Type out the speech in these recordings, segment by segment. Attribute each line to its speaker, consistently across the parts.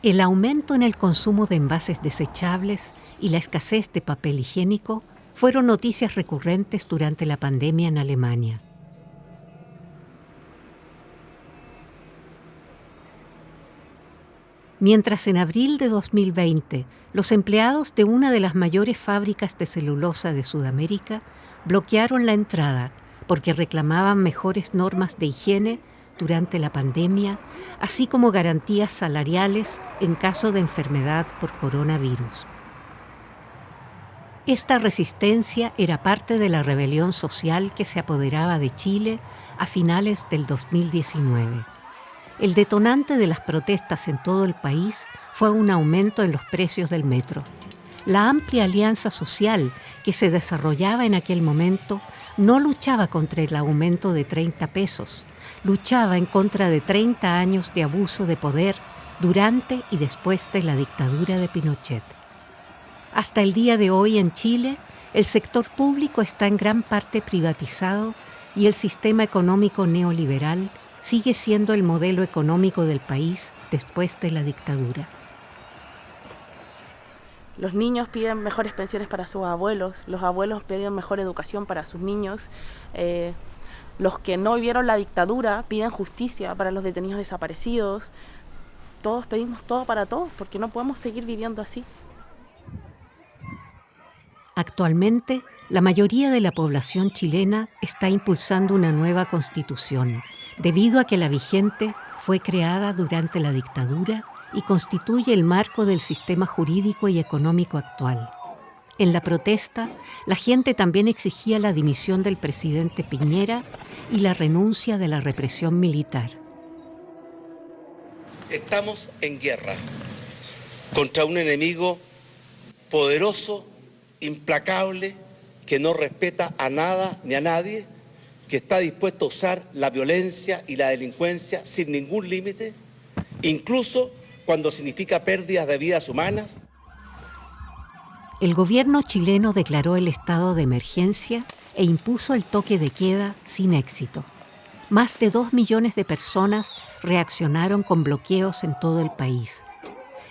Speaker 1: El aumento en el consumo de envases desechables y la escasez de papel higiénico fueron noticias recurrentes durante la pandemia en Alemania. Mientras en abril de 2020 los empleados de una de las mayores fábricas de celulosa de Sudamérica bloquearon la entrada porque reclamaban mejores normas de higiene durante la pandemia, así como garantías salariales en caso de enfermedad por coronavirus. Esta resistencia era parte de la rebelión social que se apoderaba de Chile a finales del 2019. El detonante de las protestas en todo el país fue un aumento en los precios del metro. La amplia alianza social que se desarrollaba en aquel momento no luchaba contra el aumento de 30 pesos, luchaba en contra de 30 años de abuso de poder durante y después de la dictadura de Pinochet. Hasta el día de hoy en Chile, el sector público está en gran parte privatizado y el sistema económico neoliberal sigue siendo el modelo económico del país después de la dictadura.
Speaker 2: Los niños piden mejores pensiones para sus abuelos, los abuelos piden mejor educación para sus niños, los que no vivieron la dictadura piden justicia para los detenidos desaparecidos. Todos pedimos todo para todos porque no podemos seguir viviendo así.
Speaker 1: Actualmente, la mayoría de la población chilena está impulsando una nueva constitución, debido a que la vigente fue creada durante la dictadura y constituye el marco del sistema jurídico y económico actual. En la protesta, la gente también exigía la dimisión del presidente Piñera y la renuncia de la represión militar.
Speaker 3: Estamos en guerra contra un enemigo poderoso, implacable, que no respeta a nada ni a nadie, que está dispuesto a usar la violencia y la delincuencia sin ningún límite, incluso cuando significa pérdidas de vidas humanas.
Speaker 1: El gobierno chileno declaró el estado de emergencia e impuso el toque de queda sin éxito. Más de 2 millones de personas reaccionaron con bloqueos en todo el país.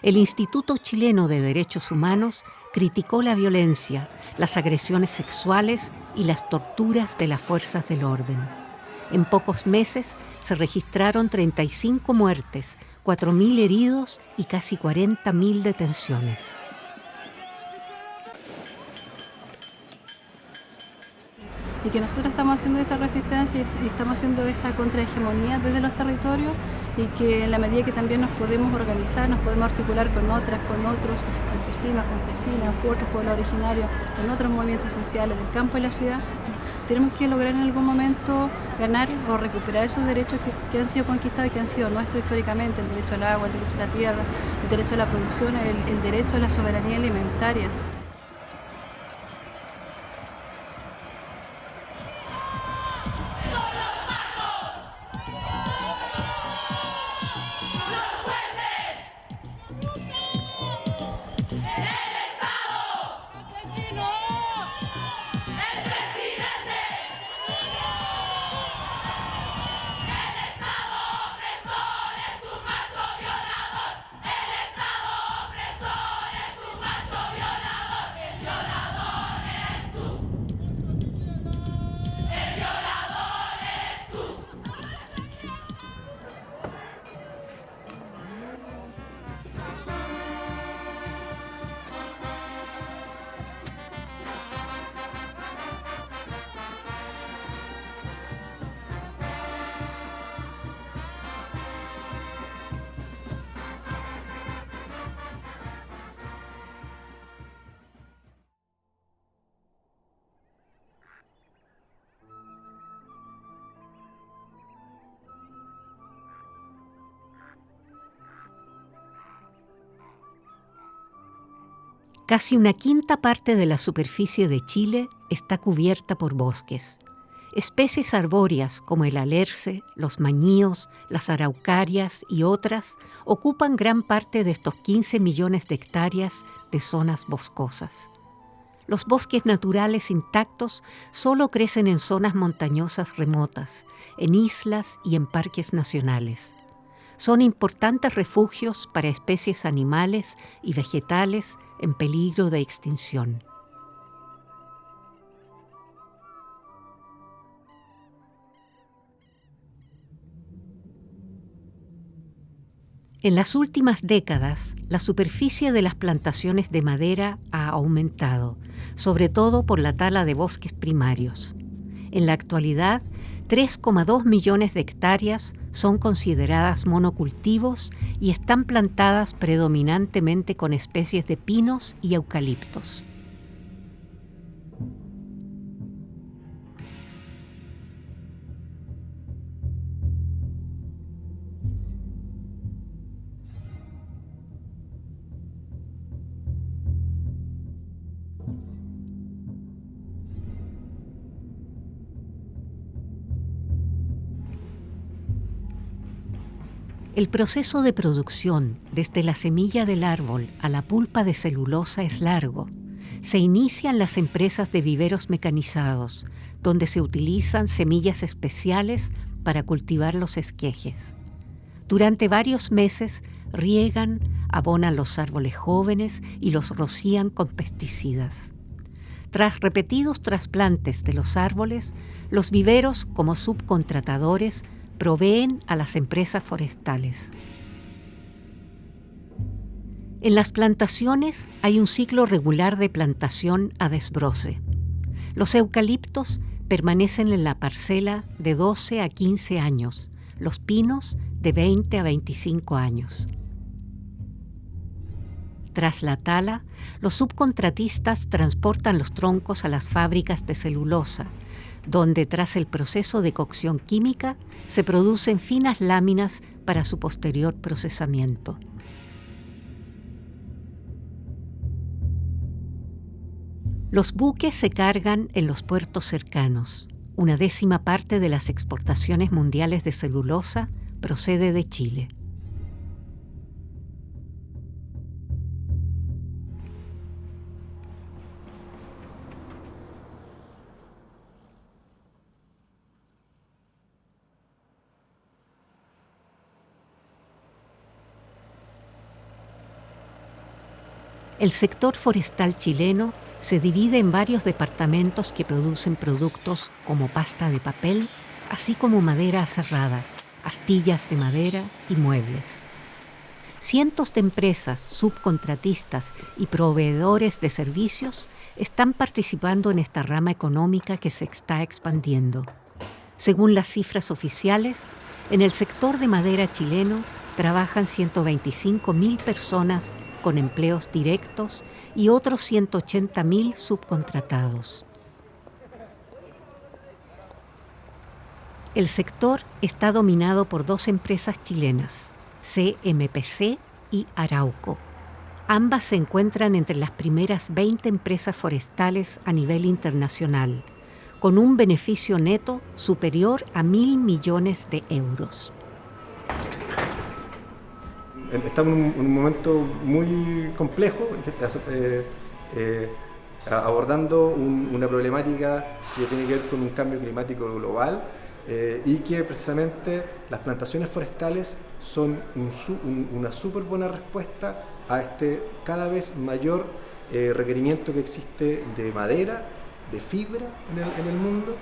Speaker 1: El Instituto Chileno de Derechos Humanos criticó la violencia, las agresiones sexuales y las torturas de las fuerzas del orden. En pocos meses se registraron 35 muertes, 4.000 heridos y casi 40.000 detenciones.
Speaker 4: Y que nosotros estamos haciendo esa resistencia y estamos haciendo esa contrahegemonía desde los territorios y que en la medida que también nos podemos organizar, nos podemos articular con otras, con otros campesinos, campesinas, otros pueblos originarios, con otros movimientos sociales del campo y la ciudad, tenemos que lograr en algún momento ganar o recuperar esos derechos que han sido conquistados y que han sido nuestros históricamente, el derecho al agua, el derecho a la tierra, el derecho a la producción, el derecho a la soberanía alimentaria.
Speaker 1: Casi una quinta parte de la superficie de Chile está cubierta por bosques. Especies arbóreas como el alerce, los mañíos, las araucarias y otras ocupan gran parte de estos 15 millones de hectáreas de zonas boscosas. Los bosques naturales intactos solo crecen en zonas montañosas remotas, en islas y en parques nacionales. son importantes refugios para especies animales y vegetales en peligro de extinción. En las últimas décadas, la superficie de las plantaciones de madera ha aumentado, sobre todo por la tala de bosques primarios. En la actualidad, 3,2 millones de hectáreas son consideradas monocultivos y están plantadas predominantemente con especies de pinos y eucaliptos. El proceso de producción, desde la semilla del árbol a la pulpa de celulosa, es largo. Se inicia en las empresas de viveros mecanizados, donde se utilizan semillas especiales para cultivar los esquejes. Durante varios meses riegan, abonan los árboles jóvenes y los rocían con pesticidas. Tras repetidos trasplantes de los árboles, los viveros, como subcontratadores, proveen a las empresas forestales. En las plantaciones hay un ciclo regular de plantación a desbroce. Los eucaliptos permanecen en la parcela de 12 a 15 años, los pinos de 20 a 25 años. Tras la tala, los subcontratistas transportan los troncos a las fábricas de celulosa, donde tras el proceso de cocción química se producen finas láminas para su posterior procesamiento. Los buques se cargan en los puertos cercanos. Una 10ª parte de las exportaciones mundiales de celulosa procede de Chile. El sector forestal chileno se divide en varios departamentos que producen productos como pasta de papel, así como madera aserrada, astillas de madera y muebles. Cientos de empresas, subcontratistas y proveedores de servicios están participando en esta rama económica que se está expandiendo. Según las cifras oficiales, en el sector de madera chileno trabajan 125.000 personas con empleos directos y otros 180.000 subcontratados. El sector está dominado por 2 empresas chilenas, CMPC y Arauco. Ambas se encuentran entre las primeras 20 empresas forestales a nivel internacional, con un beneficio neto superior a 1.000 millones de euros.
Speaker 5: Estamos en un momento muy complejo, abordando una problemática que tiene que ver con un cambio climático global y que precisamente las plantaciones forestales son una súper buena respuesta a este cada vez mayor requerimiento que existe de madera, de fibra en el mundo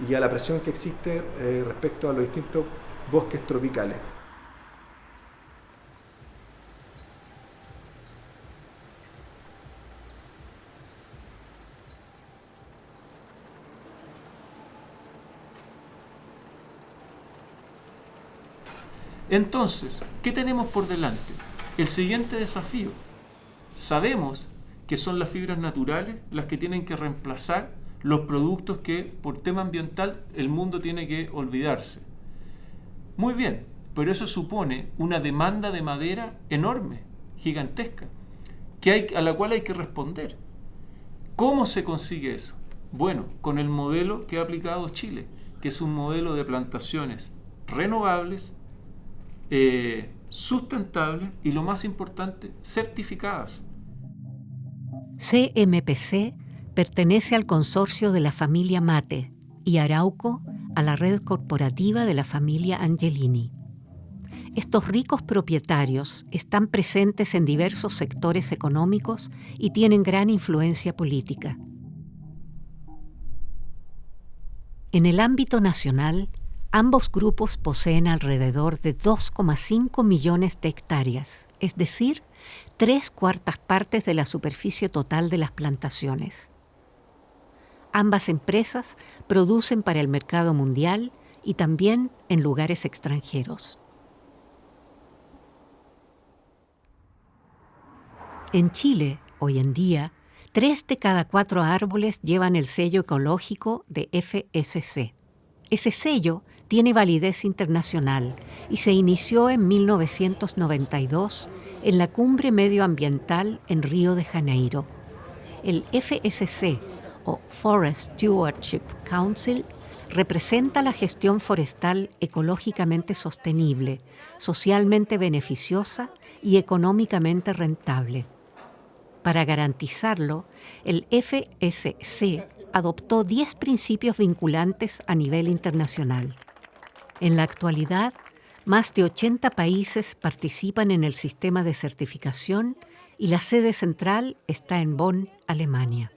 Speaker 5: y a la presión que existe respecto a los distintos bosques tropicales.
Speaker 6: Entonces, ¿qué tenemos por delante? El siguiente desafío. Sabemos que son las fibras naturales las que tienen que reemplazar los productos que por tema ambiental el mundo tiene que olvidarse. Muy bien, pero eso supone una demanda de madera enorme, gigantesca, a la cual hay que responder. ¿Cómo se consigue eso? Bueno, con el modelo que ha aplicado Chile, que es un modelo de plantaciones renovables, sustentables y, lo más importante, certificadas.
Speaker 1: CMPC pertenece al consorcio de la familia Mate y Arauco a la red corporativa de la familia Angelini. Estos ricos propietarios están presentes en diversos sectores económicos y tienen gran influencia política. En el ámbito nacional, ambos grupos poseen alrededor de 2,5 millones de hectáreas, es decir, 3/4 partes de la superficie total de las plantaciones. Ambas empresas producen para el mercado mundial y también en lugares extranjeros. En Chile, hoy en día, 3 de cada 4 árboles llevan el sello ecológico de FSC. Ese sello tiene validez internacional y se inició en 1992 en la Cumbre Medioambiental en Río de Janeiro. El FSC, o Forest Stewardship Council, representa la gestión forestal ecológicamente sostenible, socialmente beneficiosa y económicamente rentable. Para garantizarlo, el FSC adoptó 10 principios vinculantes a nivel internacional. En la actualidad, más de 80 países participan en el sistema de certificación y la sede central está en Bonn, Alemania.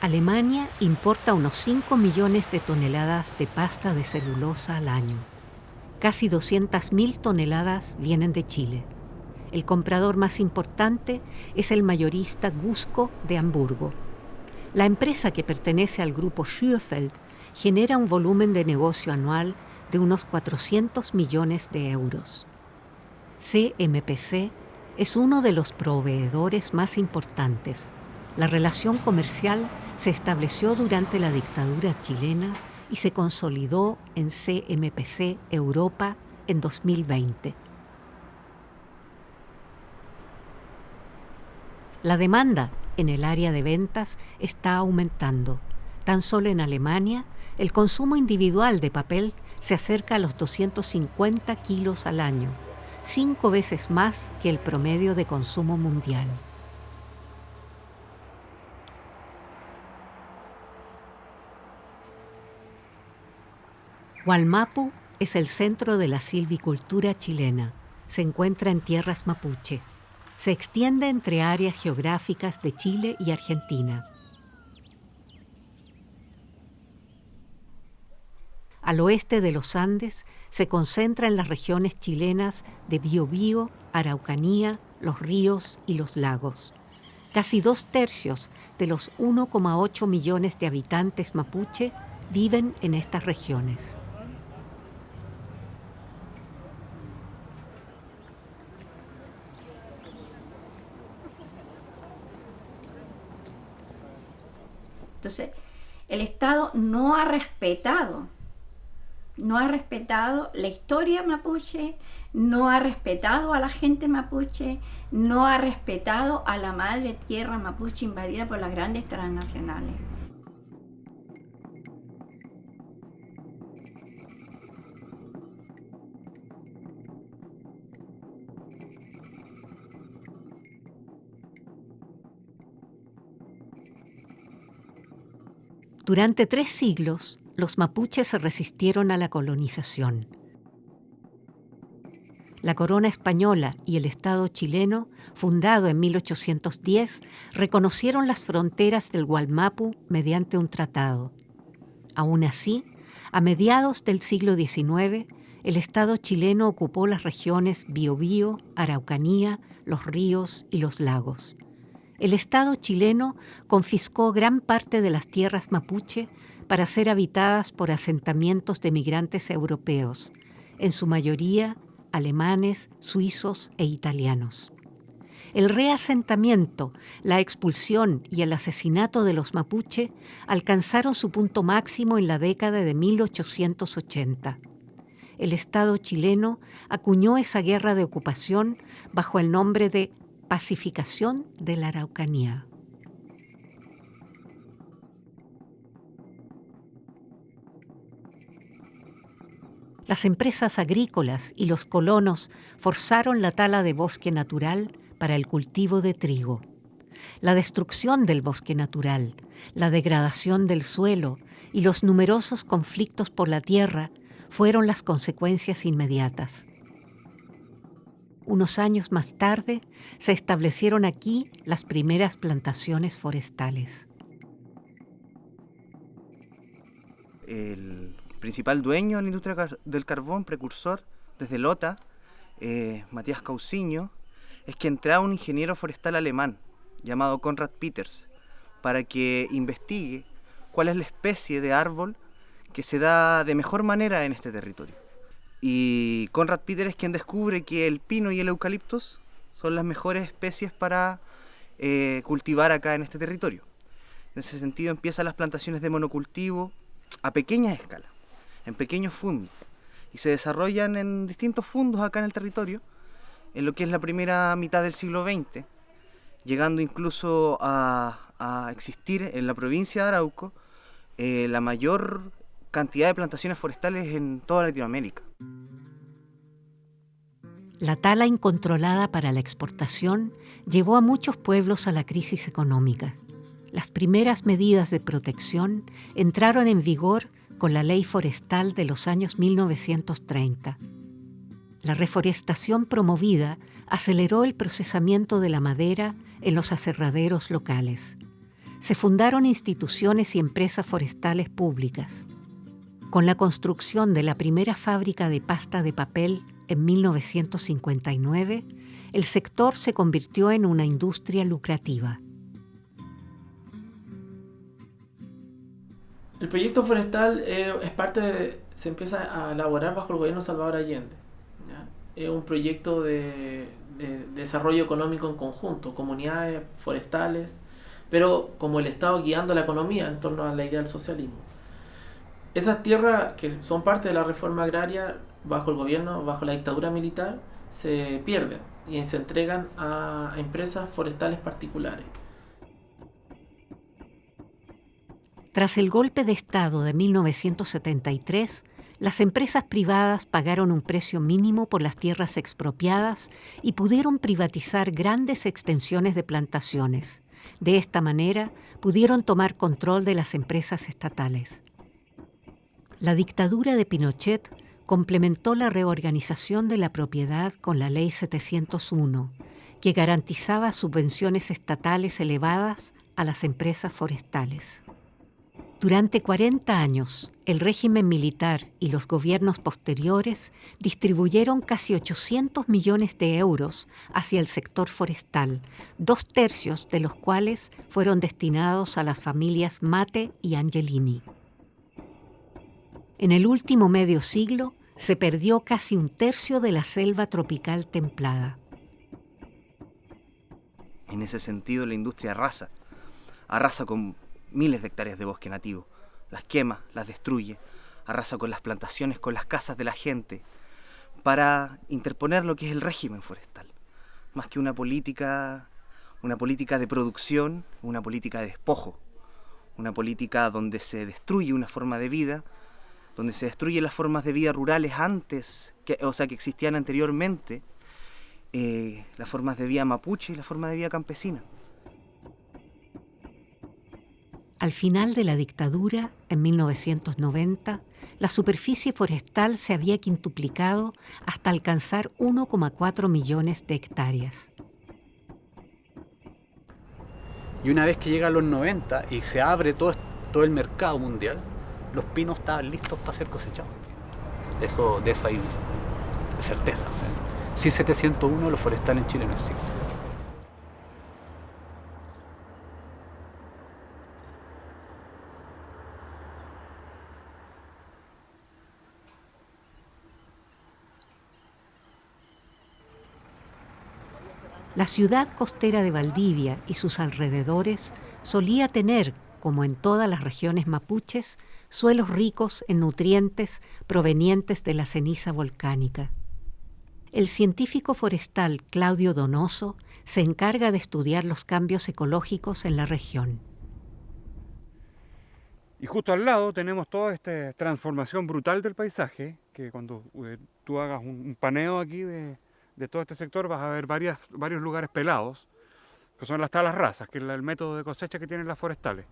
Speaker 1: Alemania importa unos 5 millones de toneladas de pasta de celulosa al año. Casi 200.000 toneladas vienen de Chile. El comprador más importante es el mayorista Gusco de Hamburgo. La empresa, que pertenece al grupo Schürfeld, genera un volumen de negocio anual de unos 400 millones de euros. CMPC es uno de los proveedores más importantes. La relación comercial se estableció durante la dictadura chilena y se consolidó en CMPC Europa en 2020. La demanda en el área de ventas está aumentando. Tan solo en Alemania, el consumo individual de papel se acerca a los 250 kilos al año, 5 veces más que el promedio de consumo mundial. Wallmapu es el centro de la silvicultura chilena. Se encuentra en tierras mapuche. Se extiende entre áreas geográficas de Chile y Argentina. Al oeste de los Andes se concentra en las regiones chilenas de Biobío, Araucanía, Los Ríos y los Lagos. Casi 2/3 de los 1,8 millones de habitantes mapuche viven en estas regiones.
Speaker 7: Entonces, el Estado no ha respetado la historia mapuche, no ha respetado a la gente mapuche, no ha respetado a la madre tierra mapuche invadida por las grandes transnacionales.
Speaker 1: Durante 3 siglos, los mapuches se resistieron a la colonización. La corona española y el Estado chileno, fundado en 1810, reconocieron las fronteras del Wallmapu mediante un tratado. Aún así, a mediados del siglo XIX, el Estado chileno ocupó las regiones Biobío, Araucanía, Los Ríos y los Lagos. El Estado chileno confiscó gran parte de las tierras mapuche para ser habitadas por asentamientos de migrantes europeos, en su mayoría alemanes, suizos e italianos. El reasentamiento, la expulsión y el asesinato de los mapuche alcanzaron su punto máximo en la década de 1880. El Estado chileno acuñó esa guerra de ocupación bajo el nombre de Pacificación de la Araucanía. Las empresas agrícolas y los colonos forzaron la tala de bosque natural para el cultivo de trigo. La destrucción del bosque natural, la degradación del suelo y los numerosos conflictos por la tierra fueron las consecuencias inmediatas. Unos años más tarde se establecieron aquí las primeras plantaciones forestales.
Speaker 8: El principal dueño de la industria del carbón, precursor, desde Lota, Matías Cauciño, es quien trae a un ingeniero forestal alemán llamado Konrad Peters para que investigue cuál es la especie de árbol que se da de mejor manera en este territorio. Y Konrad Peters es quien descubre que el pino y el eucaliptus son las mejores especies para cultivar acá en este territorio. En ese sentido empiezan las plantaciones de monocultivo a pequeña escala, en pequeños fundos, y se desarrollan en distintos fundos acá en el territorio, en lo que es la primera mitad del siglo XX, llegando incluso a existir en la provincia de Arauco la mayor cantidad de plantaciones forestales en toda Latinoamérica.
Speaker 1: La tala incontrolada para la exportación llevó a muchos pueblos a la crisis económica. Las primeras medidas de protección entraron en vigor con la Ley Forestal de los años 1930. La reforestación promovida aceleró el procesamiento de la madera en los aserraderos locales. Se fundaron instituciones y empresas forestales públicas. Con la construcción de la primera fábrica de pasta de papel en 1959, el sector se convirtió en una industria lucrativa.
Speaker 9: El proyecto forestal se empieza a elaborar bajo el gobierno de Salvador Allende, ¿ya? Es un proyecto de desarrollo económico en conjunto, comunidades forestales, pero como el Estado guiando la economía en torno a la idea del socialismo. Esas tierras que son parte de la reforma agraria bajo el gobierno, bajo la dictadura militar, se pierden y se entregan a empresas forestales particulares.
Speaker 1: Tras el golpe de Estado de 1973, las empresas privadas pagaron un precio mínimo por las tierras expropiadas y pudieron privatizar grandes extensiones de plantaciones. De esta manera, pudieron tomar control de las empresas estatales. La dictadura de Pinochet complementó la reorganización de la propiedad con la Ley 701, que garantizaba subvenciones estatales elevadas a las empresas forestales. Durante 40 años, el régimen militar y los gobiernos posteriores distribuyeron casi 800 millones de euros hacia el sector forestal, 2/3 de los cuales fueron destinados a las familias Mate y Angelini. En el último medio siglo, se perdió casi 1/3 de la selva tropical templada.
Speaker 8: En ese sentido, la industria arrasa con miles de hectáreas de bosque nativo, las quema, las destruye, arrasa con las plantaciones, con las casas de la gente, para interponer lo que es el régimen forestal. Más que una política de producción, una política de despojo, una política donde se destruye una forma de vida, donde se destruyen las formas de vida rurales que existían anteriormente, las formas de vida mapuche y la forma de vida campesina.
Speaker 1: Al final de la dictadura, en 1990, la superficie forestal se había quintuplicado hasta alcanzar 1,4 millones de hectáreas.
Speaker 10: Y una vez que llegan los 90 y se abre todo el mercado mundial, los pinos estaban listos para ser cosechados. De eso hay certeza. Sin 701, lo forestal en Chile no existe.
Speaker 1: La ciudad costera de Valdivia y sus alrededores solía tener, como en todas las regiones mapuches, suelos ricos en nutrientes provenientes de la ceniza volcánica. El científico forestal Claudio Donoso se encarga de estudiar los cambios ecológicos en la región.
Speaker 11: Y justo al lado tenemos toda esta transformación brutal del paisaje que cuando tú hagas un paneo aquí de todo este sector vas a ver varios lugares pelados, que son las talas rasas, que es el método de cosecha que tienen las forestales.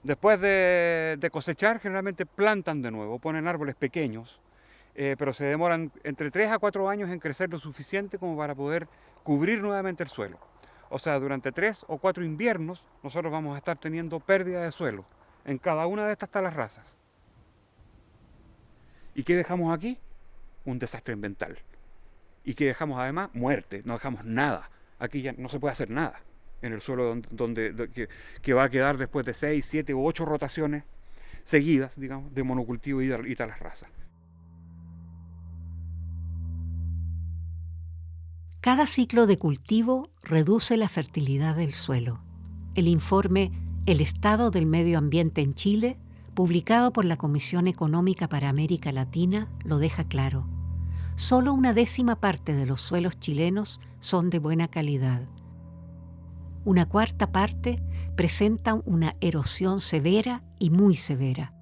Speaker 11: Después de cosechar, generalmente plantan de nuevo, ponen árboles pequeños, pero se demoran entre 3 a 4 años en crecer lo suficiente como para poder cubrir nuevamente el suelo. O sea, durante 3 o 4 inviernos nosotros vamos a estar teniendo pérdida de suelo en cada una de estas talas rasas. ¿Y qué dejamos aquí? Un desastre ambiental. ¿Y qué dejamos además? Muerte, no dejamos nada. Aquí ya no se puede hacer nada en el suelo que va a quedar después de 6, 7 u 8 rotaciones seguidas, digamos, de monocultivo y talas rasas.
Speaker 1: Cada ciclo de cultivo reduce la fertilidad del suelo. El informe El estado del medio ambiente en Chile, publicado por la Comisión Económica para América Latina, lo deja claro. Solo 1/10 parte de los suelos chilenos son de buena calidad. 1/4 parte presentan una erosión severa y muy severa.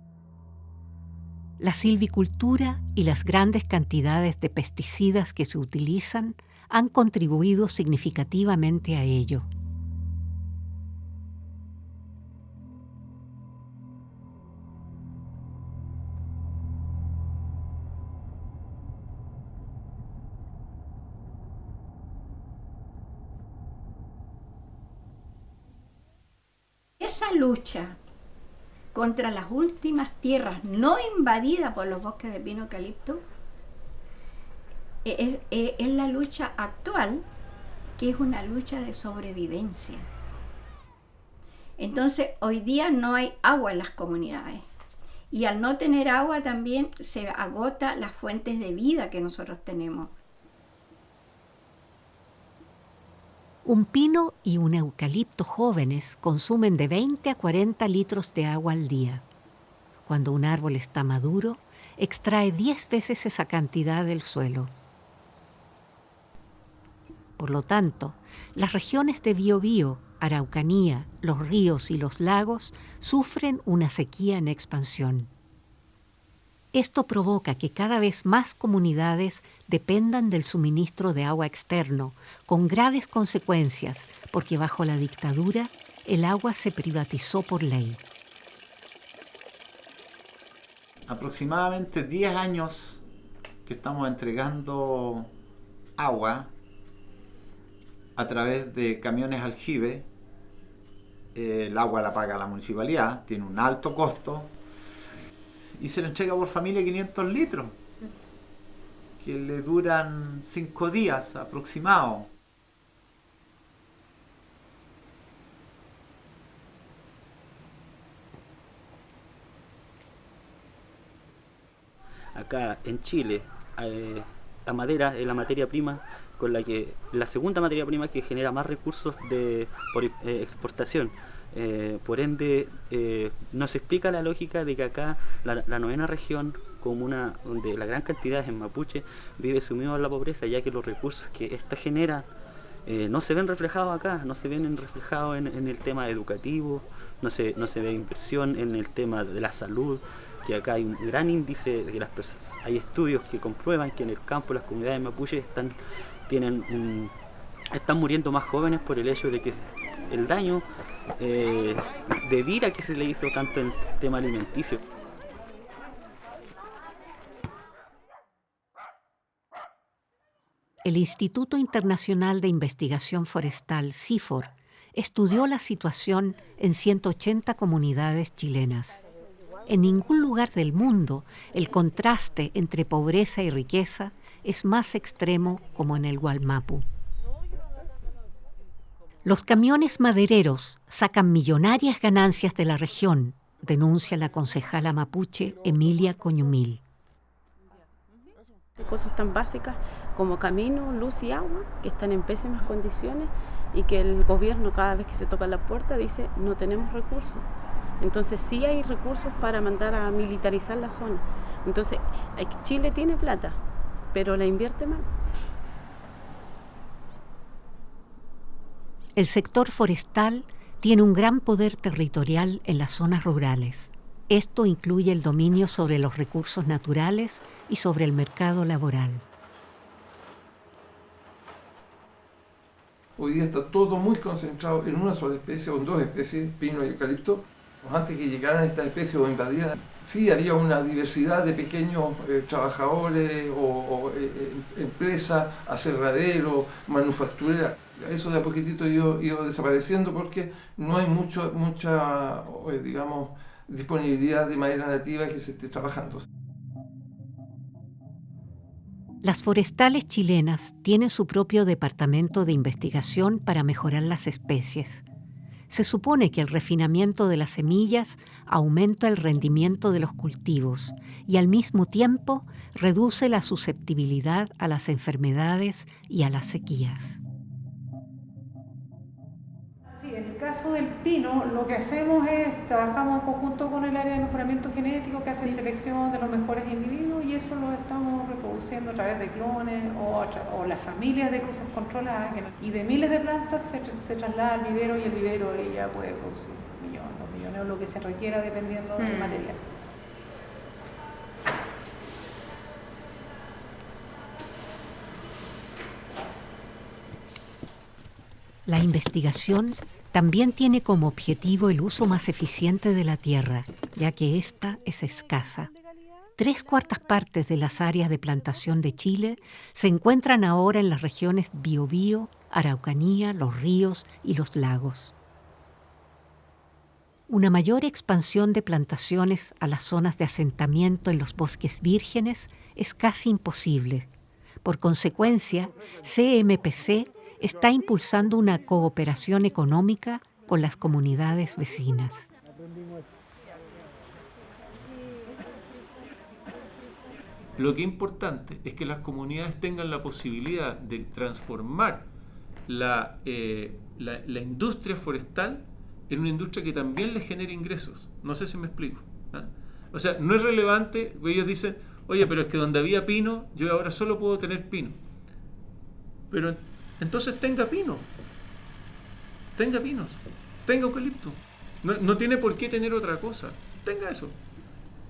Speaker 1: La silvicultura y las grandes cantidades de pesticidas que se utilizan han contribuido significativamente a ello.
Speaker 7: Esa lucha contra las últimas tierras no invadidas por los bosques de pino eucalipto es la lucha actual, que es una lucha de sobrevivencia. Entonces, hoy día no hay agua en las comunidades. Y al no tener agua también se agota las fuentes de vida que nosotros tenemos.
Speaker 1: Un pino y un eucalipto jóvenes consumen de 20 a 40 litros de agua al día. Cuando un árbol está maduro, extrae 10 veces esa cantidad del suelo. Por lo tanto, las regiones de Biobío, Araucanía, los ríos y los lagos sufren una sequía en expansión. Esto provoca que cada vez más comunidades dependan del suministro de agua externo, con graves consecuencias, porque bajo la dictadura el agua se privatizó por ley.
Speaker 12: Aproximadamente 10 años que estamos entregando agua a través de camiones aljibe. El agua la paga la municipalidad, tiene un alto costo, y se le entrega por familia 500 litros, que le duran 5 días aproximado.
Speaker 13: Acá en Chile, la madera es la materia prima la segunda materia prima que genera más recursos por exportación. Por ende, no se explica la lógica de que acá la novena región, comuna donde la gran cantidad es en mapuche, vive sumido en la pobreza, ya que los recursos que ésta genera no se ven reflejados acá, no se ven reflejados en el tema educativo, no se ve inversión en el tema de la salud, que acá hay un gran índice de que las personas, hay estudios que comprueban que en el campo las comunidades mapuches están muriendo más jóvenes por el hecho de que el daño de vida que se le hizo tanto en el tema alimenticio.
Speaker 1: El Instituto Internacional de Investigación Forestal, CIFOR, estudió la situación en 180 comunidades chilenas. En ningún lugar del mundo el contraste entre pobreza y riqueza es más extremo como en el Gualmapu. Los camiones madereros sacan millonarias ganancias de la región, denuncia la concejala mapuche Emilia Coñumil.
Speaker 2: Cosas tan básicas como camino, luz y agua, que están en pésimas condiciones y que el gobierno cada vez que se toca la puerta dice no tenemos recursos. Entonces sí hay recursos para mandar a militarizar la zona. Entonces Chile tiene plata, pero la invierte mal.
Speaker 1: El sector forestal tiene un gran poder territorial en las zonas rurales. Esto incluye el dominio sobre los recursos naturales y sobre el mercado laboral.
Speaker 14: Hoy día está todo muy concentrado en una sola especie o en dos especies, pino y eucalipto. Antes que llegaran estas especies o invadieran, sí había una diversidad de pequeños trabajadores o empresas, aserraderos, manufactureras. Eso de a poquitito ha ido desapareciendo porque no hay mucha digamos, disponibilidad de madera nativa que se esté trabajando.
Speaker 1: Las forestales chilenas tienen su propio departamento de investigación para mejorar las especies. Se supone que el refinamiento de las semillas aumenta el rendimiento de los cultivos y al mismo tiempo reduce la susceptibilidad a las enfermedades y a las sequías.
Speaker 15: Sí, en el caso del pino, lo que hacemos es trabajamos en conjunto con el área de mejoramiento genético que hace selección de los mejores individuos y eso lo estamos reproduciendo a través de clones o las familias de cruces controladas y de miles de plantas se traslada al vivero y el vivero ya puede producir millones, 2 millones o lo que se requiera dependiendo del material.
Speaker 1: La investigación también tiene como objetivo el uso más eficiente de la tierra, ya que ésta es escasa. 3/4 partes de las áreas de plantación de Chile se encuentran ahora en las regiones Biobío, Araucanía, los ríos y los lagos. Una mayor expansión de plantaciones a las zonas de asentamiento en los bosques vírgenes es casi imposible. Por consecuencia, CMPC está impulsando una cooperación económica con las comunidades vecinas.
Speaker 6: Lo que es importante es que las comunidades tengan la posibilidad de transformar la industria forestal en una industria que también les genere ingresos. No sé si me explico, ¿eh? O sea, no es relevante, ellos dicen, oye, pero es que donde había pino, yo ahora solo puedo tener pino. Pero entonces tenga pino, tenga pinos, tenga eucalipto. No tiene por qué tener otra cosa, tenga eso.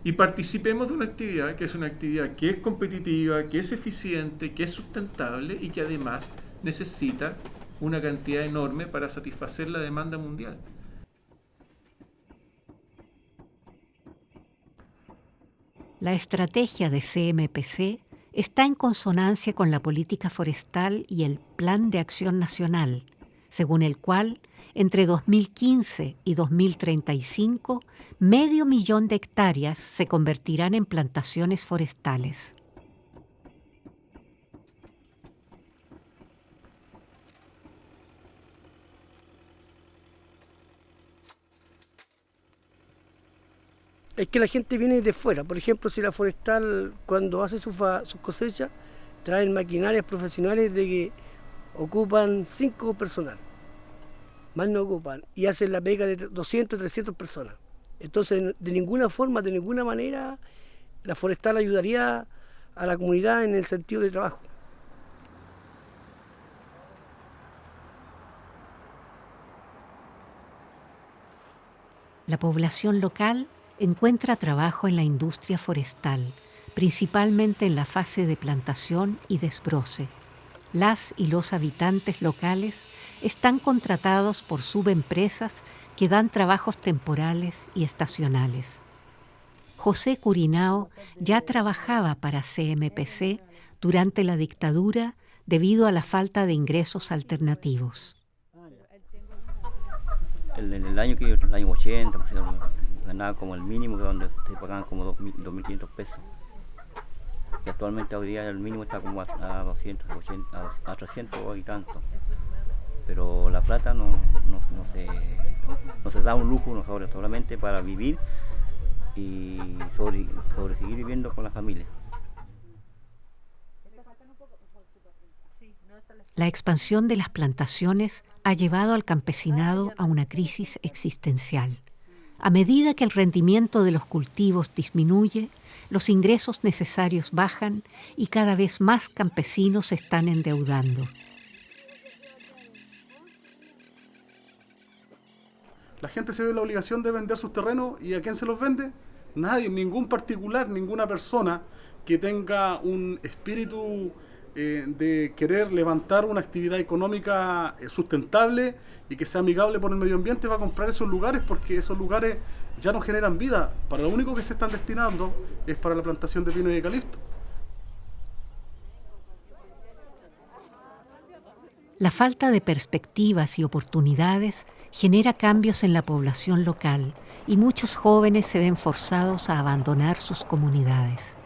Speaker 6: Y participemos de una actividad que es una actividad que es competitiva, que es eficiente, que es sustentable y que además necesita una cantidad enorme para satisfacer la demanda mundial.
Speaker 1: La estrategia de CMPC está en consonancia con la política forestal y el Plan de Acción Nacional, según el cual, entre 2015 y 2035, 500.000 de hectáreas se convertirán en plantaciones forestales.
Speaker 16: Es que la gente viene de fuera. Por ejemplo, si la forestal cuando hace sus cosechas, traen maquinarias profesionales de que ocupan 5 personas, más no ocupan, y hacen la pega de 200, 300 personas. Entonces, de ninguna forma, de ninguna manera, la forestal ayudaría a la comunidad en el sentido de trabajo.
Speaker 1: La población local encuentra trabajo en la industria forestal, principalmente en la fase de plantación y desbroce. Las y los habitantes locales están contratados por subempresas que dan trabajos temporales y estacionales. José Curinao ya trabajaba para CMPC durante la dictadura debido a la falta de ingresos alternativos.
Speaker 13: En el año 80, ganaba como el mínimo, que donde te pagaban como 2.500 pesos. Y actualmente hoy día el mínimo está como a 280, a 300 y tanto. Pero la plata no se da un lujo solamente para vivir y seguir viviendo con la familia.
Speaker 1: La expansión de las plantaciones ha llevado al campesinado a una crisis existencial. A medida que el rendimiento de los cultivos disminuye, los ingresos necesarios bajan y cada vez más campesinos se están endeudando.
Speaker 17: La gente se ve la obligación de vender sus terrenos, ¿y a quién se los vende? Nadie, ningún particular, ninguna persona que tenga un espíritu de querer levantar una actividad económica sustentable y que sea amigable por el medio ambiente va a comprar esos lugares, porque esos lugares ya no generan vida. Para lo único que se están destinando es para la plantación de pino y eucalipto.
Speaker 1: La falta de perspectivas y oportunidades genera cambios en la población local y muchos jóvenes se ven forzados a abandonar sus comunidades.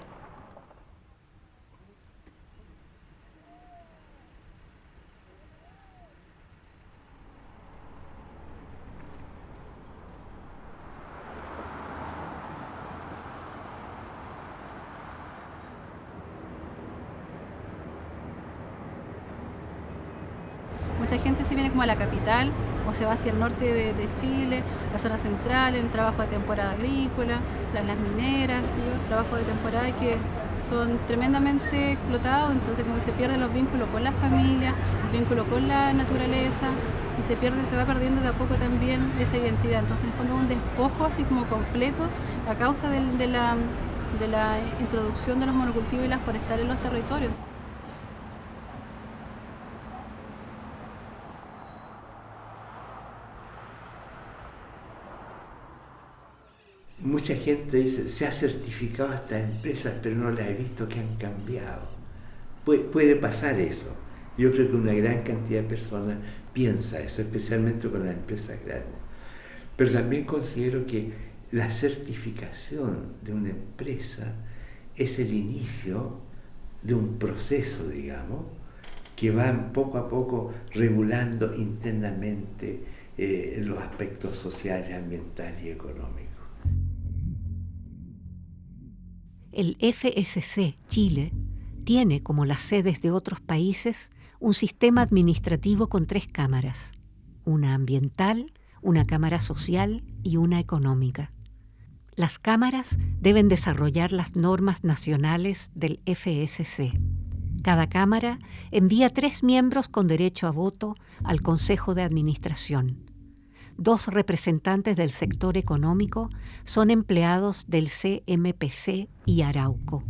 Speaker 4: Mucha gente se viene como a la capital o se va hacia el norte de Chile, la zona central, el trabajo de temporada agrícola, las mineras, ¿sí? Trabajo de temporada que son tremendamente explotados, entonces como que se pierden los vínculos con la familia, el vínculo con la naturaleza y se va perdiendo de a poco también esa identidad. Entonces en el fondo es un despojo así como completo a causa de la introducción de los monocultivos y las forestales en los territorios.
Speaker 18: Mucha gente dice, se ha certificado a estas empresas, pero no las he visto que han cambiado. Puede pasar eso. Yo creo que una gran cantidad de personas piensa eso, especialmente con las empresas grandes. Pero también considero que la certificación de una empresa es el inicio de un proceso, digamos, que va poco a poco regulando internamente los aspectos sociales, ambientales y económicos.
Speaker 1: El FSC Chile tiene, como las sedes de otros países, un sistema administrativo con 3 cámaras, una ambiental, una cámara social y una económica. Las cámaras deben desarrollar las normas nacionales del FSC. Cada cámara envía 3 miembros con derecho a voto al Consejo de Administración. 2 representantes del sector económico son empleados del CMPC y Arauco.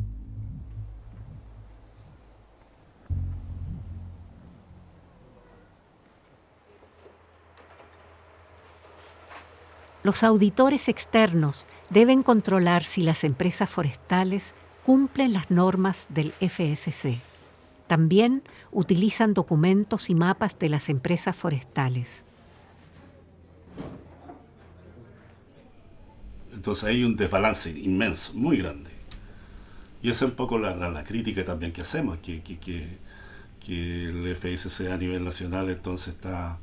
Speaker 1: Los auditores externos deben controlar si las empresas forestales cumplen las normas del FSC. También utilizan documentos y mapas de las empresas forestales.
Speaker 19: Entonces hay un desbalance inmenso, muy grande. Y esa es un poco la crítica también que hacemos, que el FSC a nivel nacional entonces está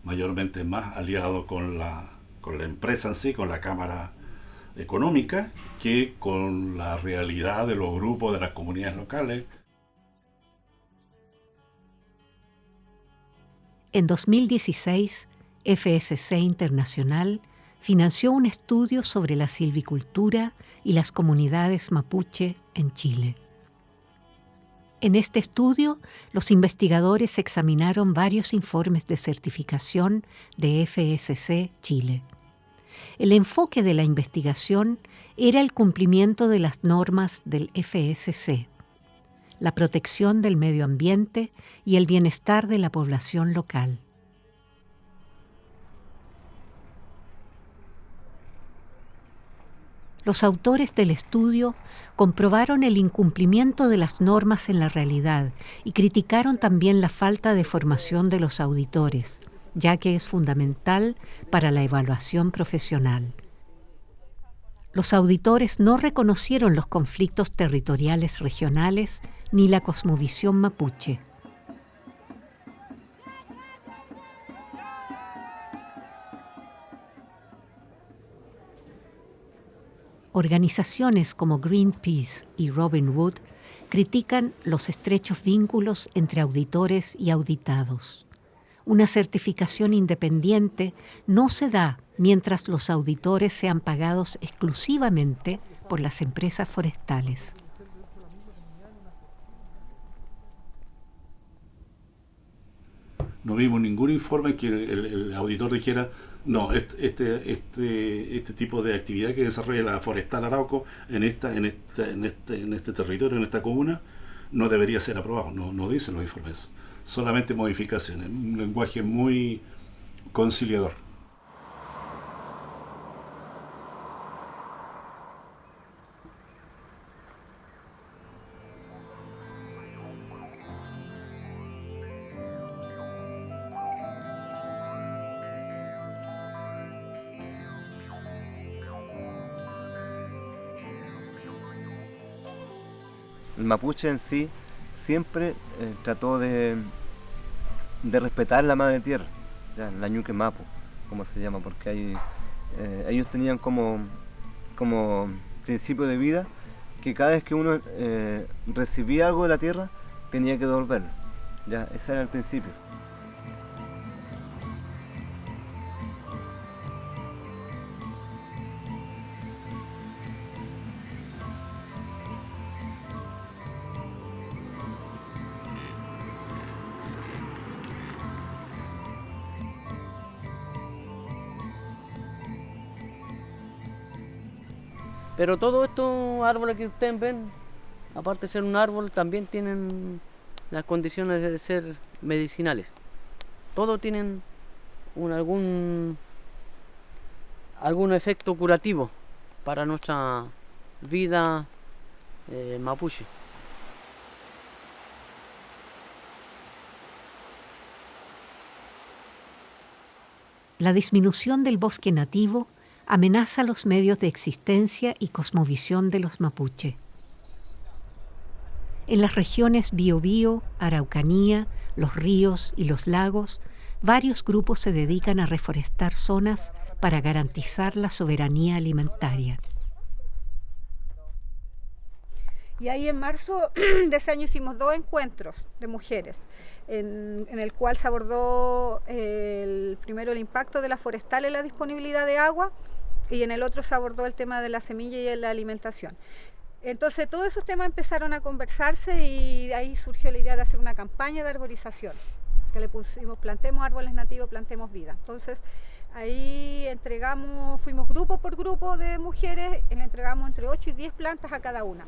Speaker 19: mayormente más aliado con la empresa en sí, con la Cámara Económica, que con la realidad de los grupos de las comunidades locales.
Speaker 1: En 2016, FSC Internacional financió un estudio sobre la silvicultura y las comunidades mapuche en Chile. En este estudio, los investigadores examinaron varios informes de certificación de FSC Chile. El enfoque de la investigación era el cumplimiento de las normas del FSC, la protección del medio ambiente y el bienestar de la población local. Los autores del estudio comprobaron el incumplimiento de las normas en la realidad y criticaron también la falta de formación de los auditores, ya que es fundamental para la evaluación profesional. Los auditores no reconocieron los conflictos territoriales regionales ni la cosmovisión mapuche. Organizaciones como Greenpeace y Robin Wood critican los estrechos vínculos entre auditores y auditados. Una certificación independiente no se da mientras los auditores sean pagados exclusivamente por las empresas forestales.
Speaker 19: No vimos ningún informe que el auditor dijera, no, este tipo de actividad que desarrolla la Forestal Arauco en este territorio, en esta comuna, no debería ser aprobado. No dicen los informes, solamente modificaciones, un lenguaje muy conciliador.
Speaker 20: El mapuche en sí siempre trató de respetar la madre tierra, ¿ya? La ñuque mapu, como se llama, porque ellos tenían como principio de vida que cada vez que uno recibía algo de la tierra tenía que devolverlo, ¿ya? Ese era el principio.
Speaker 21: Pero todos estos árboles que ustedes ven, aparte de ser un árbol, también tienen las condiciones de ser medicinales. Todos tienen algún efecto curativo para nuestra vida mapuche.
Speaker 1: La disminución del bosque nativo amenaza los medios de existencia y cosmovisión de los mapuche. En las regiones Biobío, Araucanía, los ríos y los lagos, varios grupos se dedican a reforestar zonas para garantizar la soberanía alimentaria.
Speaker 22: Y ahí en marzo de ese año hicimos 2 encuentros de mujeres, en el cual se abordó primero el impacto de la forestal en la disponibilidad de agua, y en el otro se abordó el tema de la semilla y la alimentación. Entonces todos esos temas empezaron a conversarse y de ahí surgió la idea de hacer una campaña de arborización, que le pusimos plantemos árboles nativos, plantemos vida. Entonces ahí fuimos grupo por grupo de mujeres y le entregamos entre 8 y 10 plantas a cada una.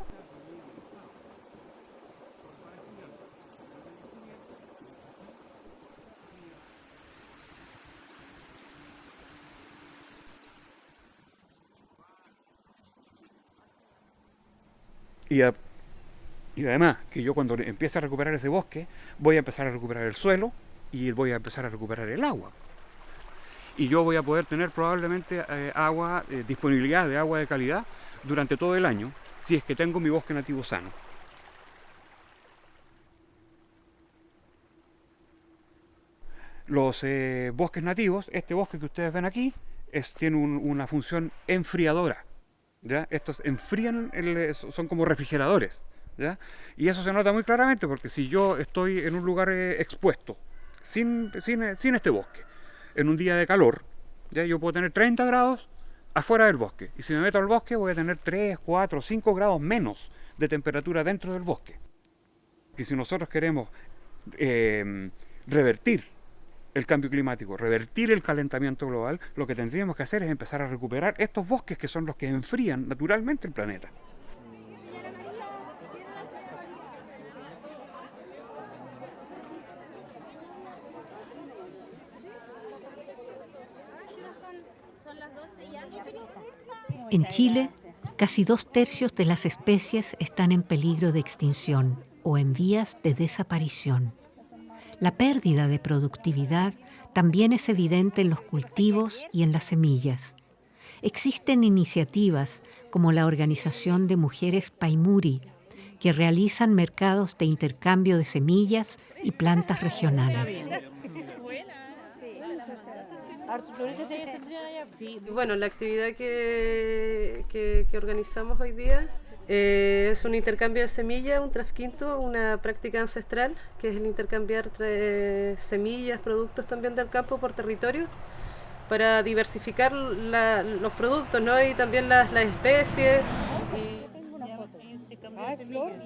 Speaker 11: Y además, que yo cuando empiece a recuperar ese bosque, voy a empezar a recuperar el suelo y voy a empezar a recuperar el agua. Y yo voy a poder tener probablemente disponibilidad de agua de calidad durante todo el año, si es que tengo mi bosque nativo sano. Los bosques nativos, este bosque que ustedes ven aquí, tiene una función enfriadora. ¿Ya? Estos enfrían, son como refrigeradores, ¿ya? Y eso se nota muy claramente porque si yo estoy en un lugar expuesto, sin este bosque, en un día de calor, ¿ya? Yo puedo tener 30 grados afuera del bosque, y si me meto al bosque voy a tener 3, 4, 5 grados menos de temperatura dentro del bosque. Y si nosotros queremos revertir el cambio climático, revertir el calentamiento global, lo que tendríamos que hacer es empezar a recuperar estos bosques que son los que enfrían naturalmente el planeta.
Speaker 1: En Chile, casi 2/3 de las especies están en peligro de extinción o en vías de desaparición. La pérdida de productividad también es evidente en los cultivos y en las semillas. Existen iniciativas como la Organización de Mujeres Paimuri, que realizan mercados de intercambio de semillas y plantas regionales.
Speaker 23: Sí, bueno, la actividad que organizamos hoy día es un intercambio de semillas, un trasquinto, una práctica ancestral, que es el intercambiar semillas, productos también del campo por territorio, para diversificar los productos, ¿no? Y también las especies.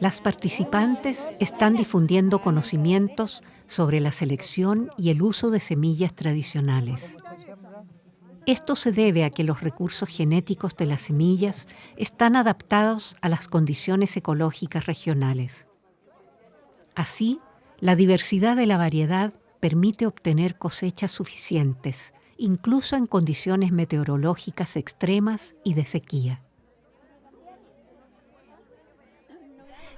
Speaker 1: Las participantes están difundiendo conocimientos sobre la selección y el uso de semillas tradicionales. Esto se debe a que los recursos genéticos de las semillas están adaptados a las condiciones ecológicas regionales. Así, la diversidad de la variedad permite obtener cosechas suficientes, incluso en condiciones meteorológicas extremas y de sequía.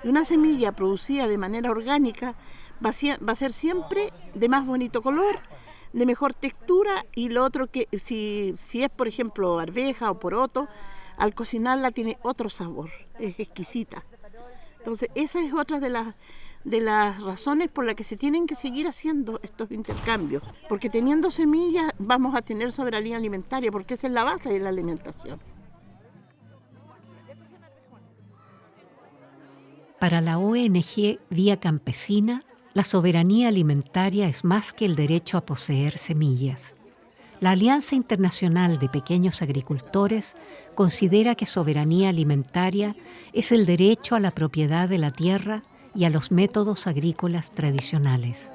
Speaker 3: Una semilla producida de manera orgánica va a ser siempre de más bonito color, de mejor textura, y lo otro que si es por ejemplo arveja o poroto, al cocinarla tiene otro sabor, es exquisita. Entonces esa es otra de las razones por las que se tienen que seguir haciendo estos intercambios, porque teniendo semillas vamos a tener soberanía alimentaria, porque esa es la base de la alimentación.
Speaker 1: Para la ONG Vía Campesina, la soberanía alimentaria es más que el derecho a poseer semillas. La Alianza Internacional de Pequeños Agricultores considera que soberanía alimentaria es el derecho a la propiedad de la tierra y a los métodos agrícolas tradicionales.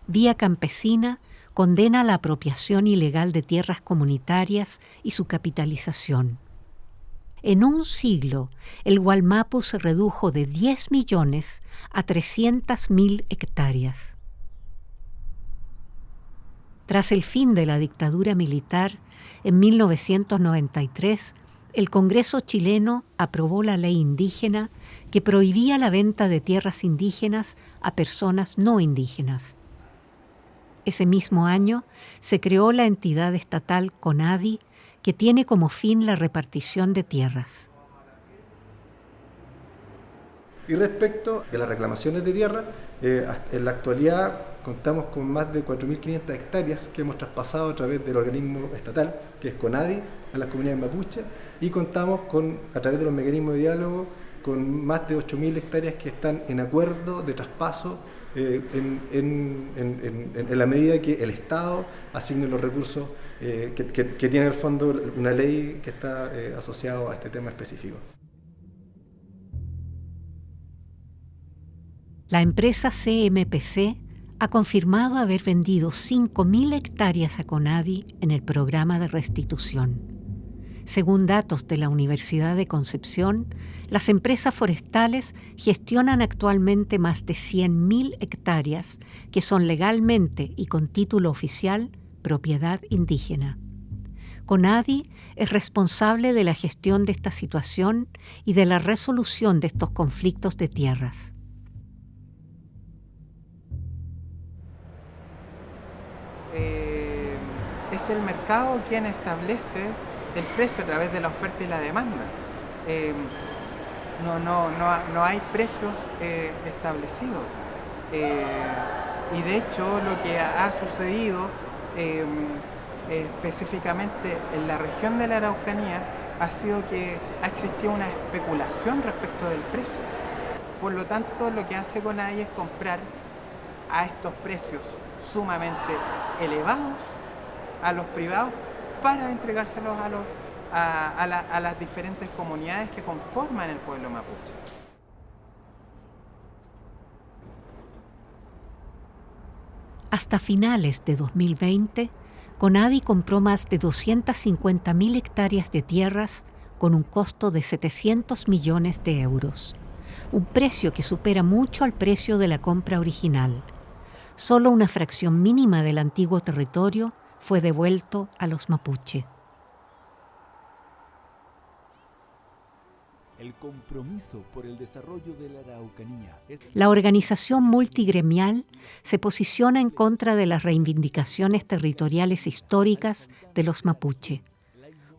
Speaker 1: Vía Campesina condena la apropiación ilegal de tierras comunitarias y su capitalización. En un siglo, el Wallmapu se redujo de 10 millones a 300.000 hectáreas. Tras el fin de la dictadura militar, en 1993, el Congreso chileno aprobó la ley indígena que prohibía la venta de tierras indígenas a personas no indígenas. Ese mismo año se creó la entidad estatal CONADI, que tiene como fin la repartición de tierras.
Speaker 5: Y respecto de las reclamaciones de tierra, en la actualidad contamos con más de 4.500 hectáreas que hemos traspasado a través del organismo estatal, que es CONADI, a las comunidades mapuches, y contamos a través de los mecanismos de diálogo con más de 8.000 hectáreas que están en acuerdo de traspaso en la medida que el Estado asigne los recursos que tiene en el fondo una ley que está asociado a este tema específico.
Speaker 1: La empresa CMPC ha confirmado haber vendido 5.000 hectáreas a CONADI en el programa de restitución. Según datos de la Universidad de Concepción, las empresas forestales gestionan actualmente más de 100.000 hectáreas que son legalmente y con título oficial propiedad indígena. CONADI es responsable de la gestión de esta situación y de la resolución de estos conflictos de tierras.
Speaker 9: Es el mercado quien establece el precio a través de la oferta y la demanda. No hay precios establecidos. Y de hecho lo que ha sucedido específicamente en la región de la Araucanía ha sido que ha existido una especulación respecto del precio. Por lo tanto, lo que hace CONADI es comprar a estos precios sumamente elevados a los privados para entregárselos a las diferentes comunidades que conforman el pueblo mapuche.
Speaker 1: Hasta finales de 2020, CONADI compró más de 250.000 hectáreas de tierras con un costo de 700 millones de euros, un precio que supera mucho al precio de la compra original. Solo una fracción mínima del antiguo territorio fue devuelto a los mapuche.
Speaker 24: El compromiso por el desarrollo de la Araucanía.
Speaker 1: La organización multigremial se posiciona en contra de las reivindicaciones territoriales históricas de los mapuche.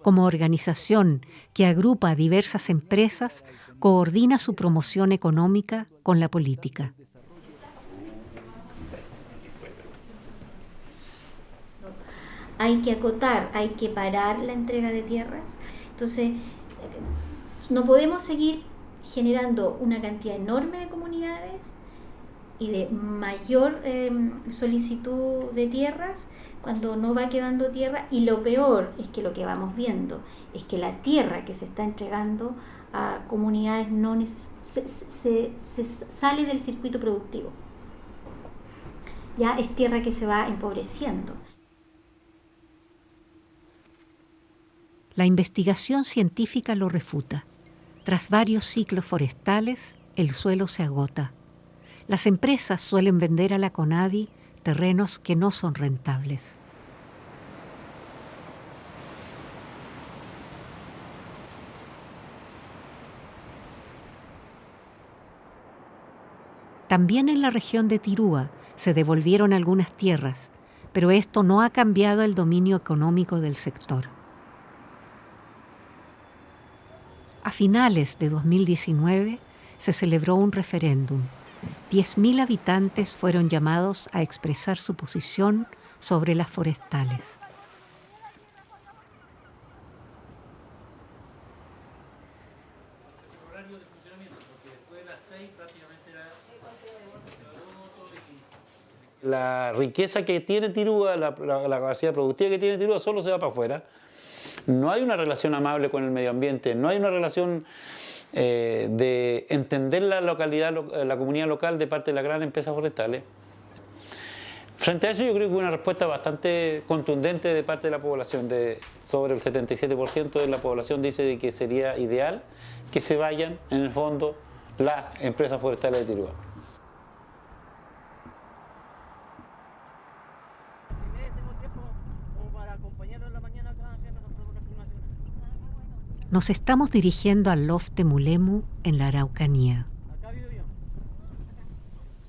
Speaker 1: Como organización que agrupa a diversas empresas, coordina su promoción económica con la política.
Speaker 7: hay que acotar, hay que parar la entrega de tierras. Entonces, no podemos seguir generando una cantidad enorme de comunidades y de mayor solicitud de tierras cuando no va quedando tierra, y lo peor es que lo que vamos viendo es que la tierra que se está entregando a comunidades se sale del circuito productivo. Ya es tierra que se va empobreciendo.
Speaker 1: La investigación científica lo refuta. Tras varios ciclos forestales, el suelo se agota. Las empresas suelen vender a la CONADI terrenos que no son rentables. También en la región de Tirúa se devolvieron algunas tierras, pero esto no ha cambiado el dominio económico del sector. A finales de 2019 se celebró un referéndum. 10.000 habitantes fueron llamados a expresar su posición sobre las forestales.
Speaker 8: La riqueza que tiene Tirúa, la capacidad productiva que tiene Tirúa, solo se va para afuera. No hay una relación amable con el medio ambiente, no hay una relación de entender la localidad, la comunidad local de parte de las grandes empresas forestales. Frente a eso, yo creo que hubo una respuesta bastante contundente de parte de la población. Sobre el 77% de la población dice de que sería ideal que se vayan, en el fondo, las empresas forestales de Tirúa.
Speaker 1: Nos estamos dirigiendo al Lof Temulemu en la Araucanía.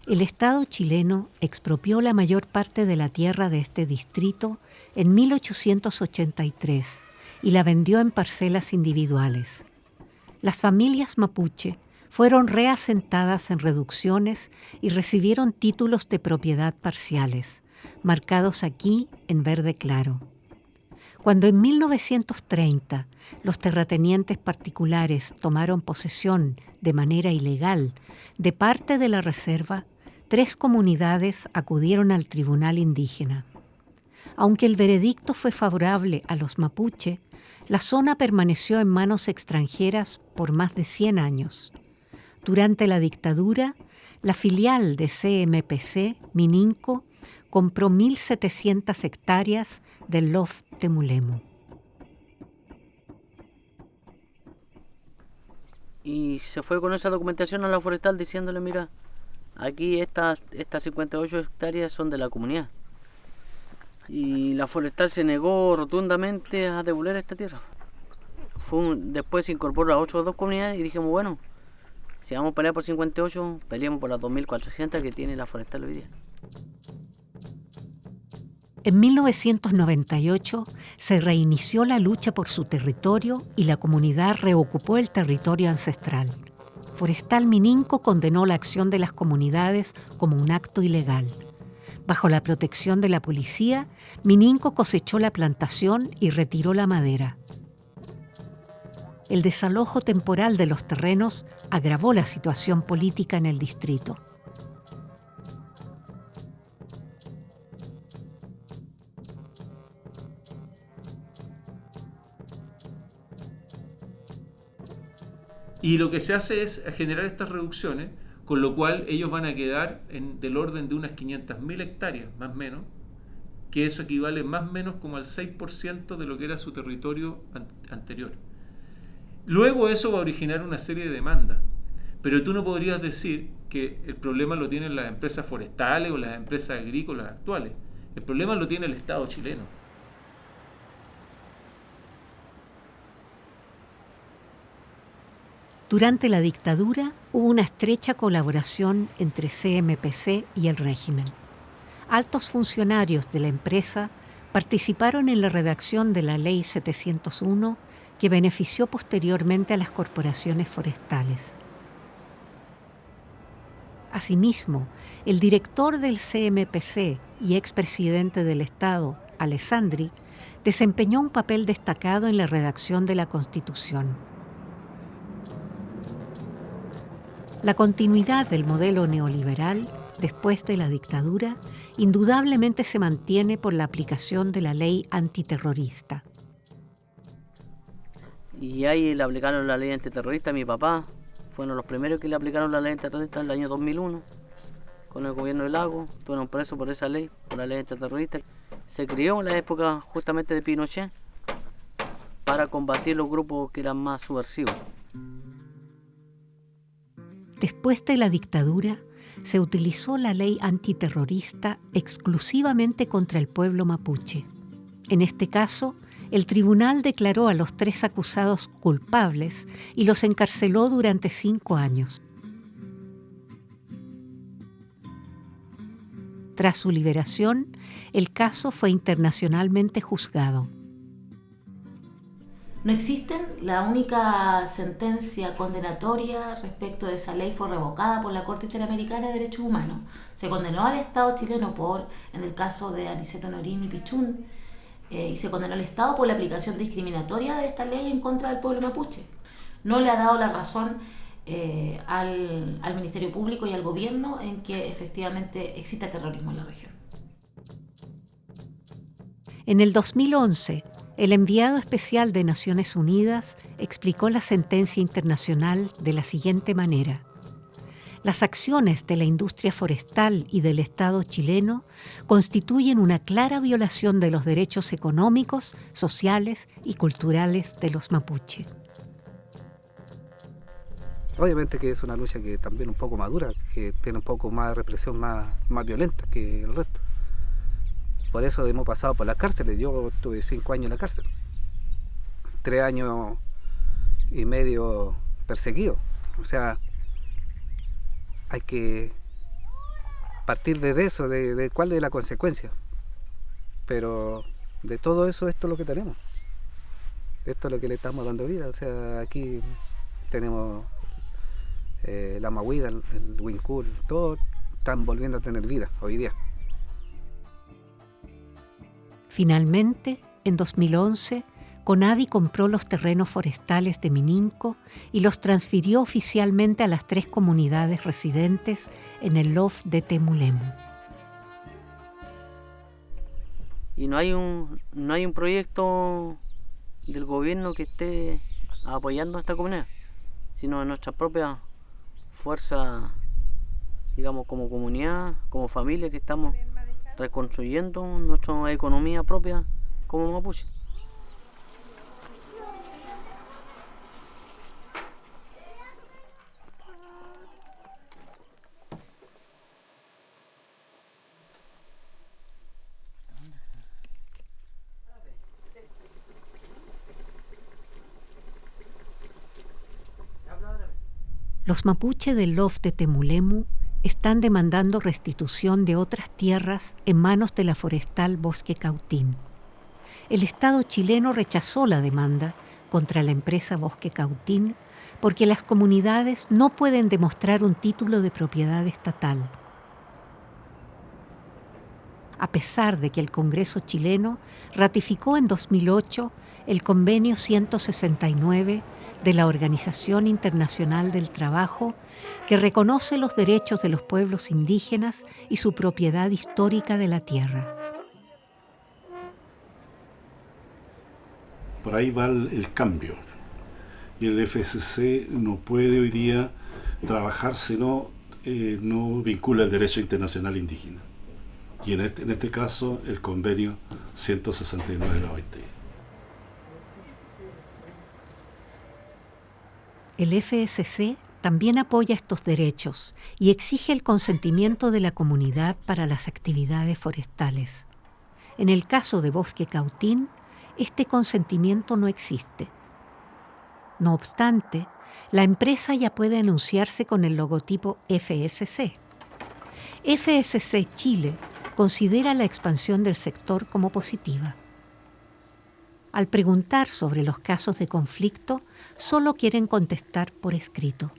Speaker 1: El Estado chileno expropió la mayor parte de la tierra de este distrito en 1883 y la vendió en parcelas individuales. Las familias mapuche fueron reasentadas en reducciones y recibieron títulos de propiedad parciales, marcados aquí en verde claro. Cuando en 1930 los terratenientes particulares tomaron posesión de manera ilegal de parte de la reserva, 3 comunidades acudieron al tribunal indígena. Aunque el veredicto fue favorable a los mapuche, la zona permaneció en manos extranjeras por más de 100 años. Durante la dictadura, la filial de CMPC, Mininco, compró 1.700 hectáreas del Lof Temulemu.
Speaker 21: Y se fue con esa documentación a la forestal diciéndole, mira, aquí estas 58 hectáreas son de la comunidad. Y la forestal se negó rotundamente a devolver esta tierra. Después se incorporó a 2 comunidades y dijimos, bueno, si vamos a pelear por 58, peleemos por las 2.400 que tiene la forestal hoy día.
Speaker 1: En 1998 se reinició la lucha por su territorio y la comunidad reocupó el territorio ancestral. Forestal Mininco condenó la acción de las comunidades como un acto ilegal. Bajo la protección de la policía, Mininco cosechó la plantación y retiró la madera. El desalojo temporal de los terrenos agravó la situación política en el distrito.
Speaker 6: Y lo que se hace es generar estas reducciones, con lo cual ellos van a quedar del orden de unas 500.000 hectáreas, más o menos, que eso equivale más o menos como al 6% de lo que era su territorio anterior. Luego eso va a originar una serie de demandas, pero tú no podrías decir que el problema lo tienen las empresas forestales o las empresas agrícolas actuales. El problema lo tiene el Estado chileno.
Speaker 1: Durante la dictadura hubo una estrecha colaboración entre CMPC y el régimen. Altos funcionarios de la empresa participaron en la redacción de la Ley 701 que benefició posteriormente a las corporaciones forestales. Asimismo, el director del CMPC y expresidente del Estado, Alessandri, desempeñó un papel destacado en la redacción de la Constitución. La continuidad del modelo neoliberal después de la dictadura indudablemente se mantiene por la aplicación de la ley antiterrorista.
Speaker 21: Y ahí le aplicaron la ley antiterrorista a mi papá. Fueron los primeros que le aplicaron la ley antiterrorista en el año 2001, con el gobierno de Lagos. Estuvieron presos por esa ley, por la ley antiterrorista. Se creó en la época justamente de Pinochet para combatir los grupos que eran más subversivos.
Speaker 1: Después de la dictadura, se utilizó la ley antiterrorista exclusivamente contra el pueblo mapuche. En este caso, el tribunal declaró a los 3 acusados culpables y los encarceló durante 5 años. Tras su liberación, el caso fue internacionalmente juzgado.
Speaker 2: No existen, la única sentencia condenatoria respecto de esa ley fue revocada por la Corte Interamericana de Derechos Humanos. Se condenó al Estado chileno en el caso de Aniceto Norín y Pichún, y se condenó al Estado por la aplicación discriminatoria de esta ley en contra del pueblo mapuche. No le ha dado la razón al Ministerio Público y al gobierno en que efectivamente exista terrorismo en la región.
Speaker 1: En el 2011, el enviado especial de Naciones Unidas explicó la sentencia internacional de la siguiente manera: las acciones de la industria forestal y del Estado chileno constituyen una clara violación de los derechos económicos, sociales y culturales de los mapuche.
Speaker 10: Obviamente que es una lucha que también un poco más dura, que tiene un poco más de represión, más violenta que el resto. Por eso hemos pasado por las cárceles. Yo tuve 5 años en la cárcel, 3 años y medio perseguido. O sea, hay que partir de eso, de cuál es la consecuencia. Pero de todo eso, esto es lo que tenemos. Esto es lo que le estamos dando vida. O sea, aquí tenemos la Mahuida, el Huincul, todos están volviendo a tener vida hoy día.
Speaker 1: Finalmente, en 2011, CONADI compró los terrenos forestales de Mininco y los transfirió oficialmente a las 3 comunidades residentes en el LOF de Temulemu.
Speaker 21: Y no hay un proyecto del gobierno que esté apoyando a esta comunidad, sino en nuestra propia fuerza, digamos, como comunidad, como familia, que estamos reconstruyendo nuestra economía propia como mapuche.
Speaker 1: Los mapuche del LOF de Temulemu están demandando restitución de otras tierras en manos de la forestal Bosque Cautín. El Estado chileno rechazó la demanda contra la empresa Bosque Cautín porque las comunidades no pueden demostrar un título de propiedad estatal. A pesar de que el Congreso chileno ratificó en 2008 el Convenio 169 de la Organización Internacional del Trabajo, que reconoce los derechos de los pueblos indígenas y su propiedad histórica de la tierra.
Speaker 19: Por ahí va el cambio. Y el FSC no puede hoy día trabajar si no vincula el derecho internacional indígena. Y en este caso, el convenio 169 de la OIT.
Speaker 1: El FSC también apoya estos derechos y exige el consentimiento de la comunidad para las actividades forestales. En el caso de Bosque Cautín, este consentimiento no existe. No obstante, la empresa ya puede anunciarse con el logotipo FSC. FSC Chile considera la expansión del sector como positiva. Al preguntar sobre los casos de conflicto, solo quieren contestar por escrito.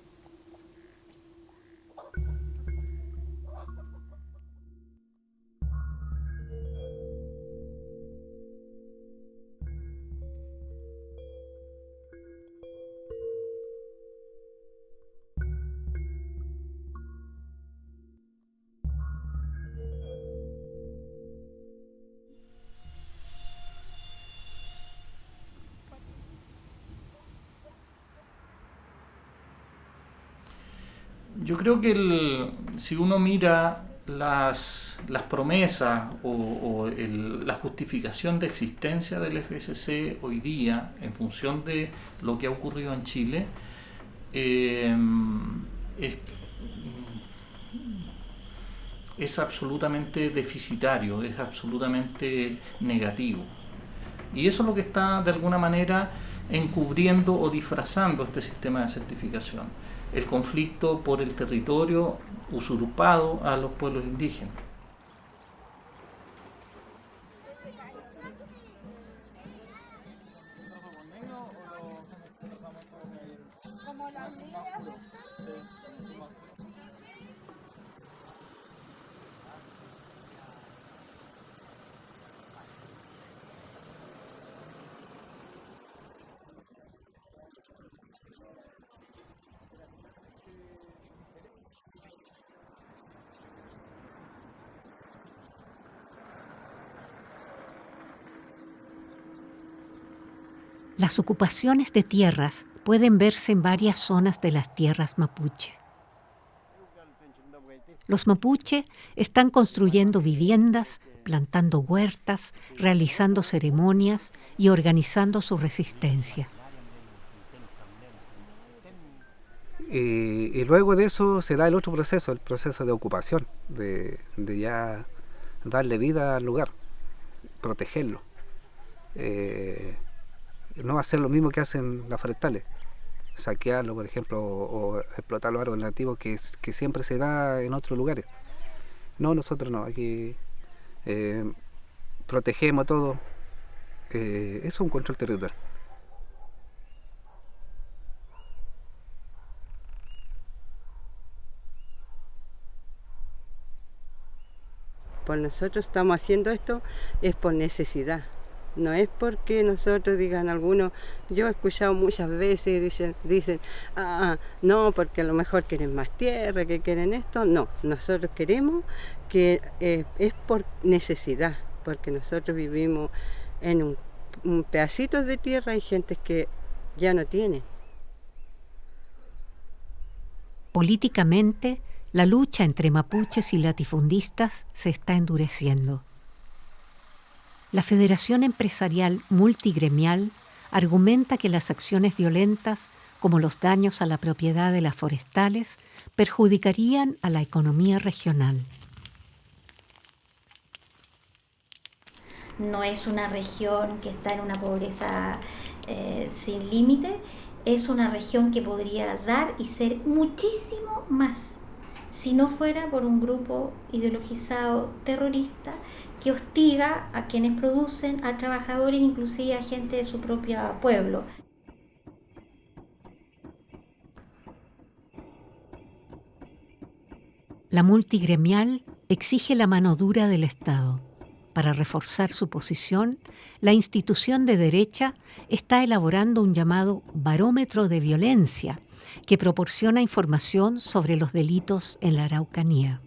Speaker 12: Yo creo que si uno mira las promesas o la justificación de existencia del FSC hoy día en función de lo que ha ocurrido en Chile, es absolutamente deficitario, es absolutamente negativo. Y eso es lo que está de alguna manera encubriendo o disfrazando este sistema de certificación. El conflicto por el territorio usurpado a los pueblos indígenas.
Speaker 1: Las ocupaciones de tierras pueden verse en varias zonas de las tierras mapuche. Los mapuche están construyendo viviendas, plantando huertas, realizando ceremonias y organizando su resistencia.
Speaker 10: Y luego de eso se da el otro proceso, el proceso de ocupación, de ya darle vida al lugar, protegerlo. No hacer lo mismo que hacen las forestales, saquearlo, por ejemplo, o explotar los árboles nativos que siempre se da en otros lugares. No, nosotros no, aquí protegemos todo. Eso es un control territorial.
Speaker 14: Pues nosotros estamos haciendo esto es por necesidad. No es porque nosotros digan algunos, yo he escuchado muchas veces, dicen, no, porque a lo mejor quieren más tierra, que quieren esto. No, nosotros queremos que es por necesidad, porque nosotros vivimos en un pedacito de tierra, hay gente que ya no tiene.
Speaker 1: Políticamente, la lucha entre mapuches y latifundistas se está endureciendo. La Federación Empresarial Multigremial argumenta que las acciones violentas, como los daños a la propiedad de las forestales, perjudicarían a la economía regional.
Speaker 7: No es una región que está en una pobreza sin límite, es una región que podría dar y ser muchísimo más si no fuera por un grupo ideologizado terrorista que hostiga a quienes producen, a trabajadores, inclusive a gente de su propio pueblo.
Speaker 1: La multigremial exige la mano dura del Estado. Para reforzar su posición, la institución de derecha está elaborando un llamado barómetro de violencia que proporciona información sobre los delitos en la Araucanía.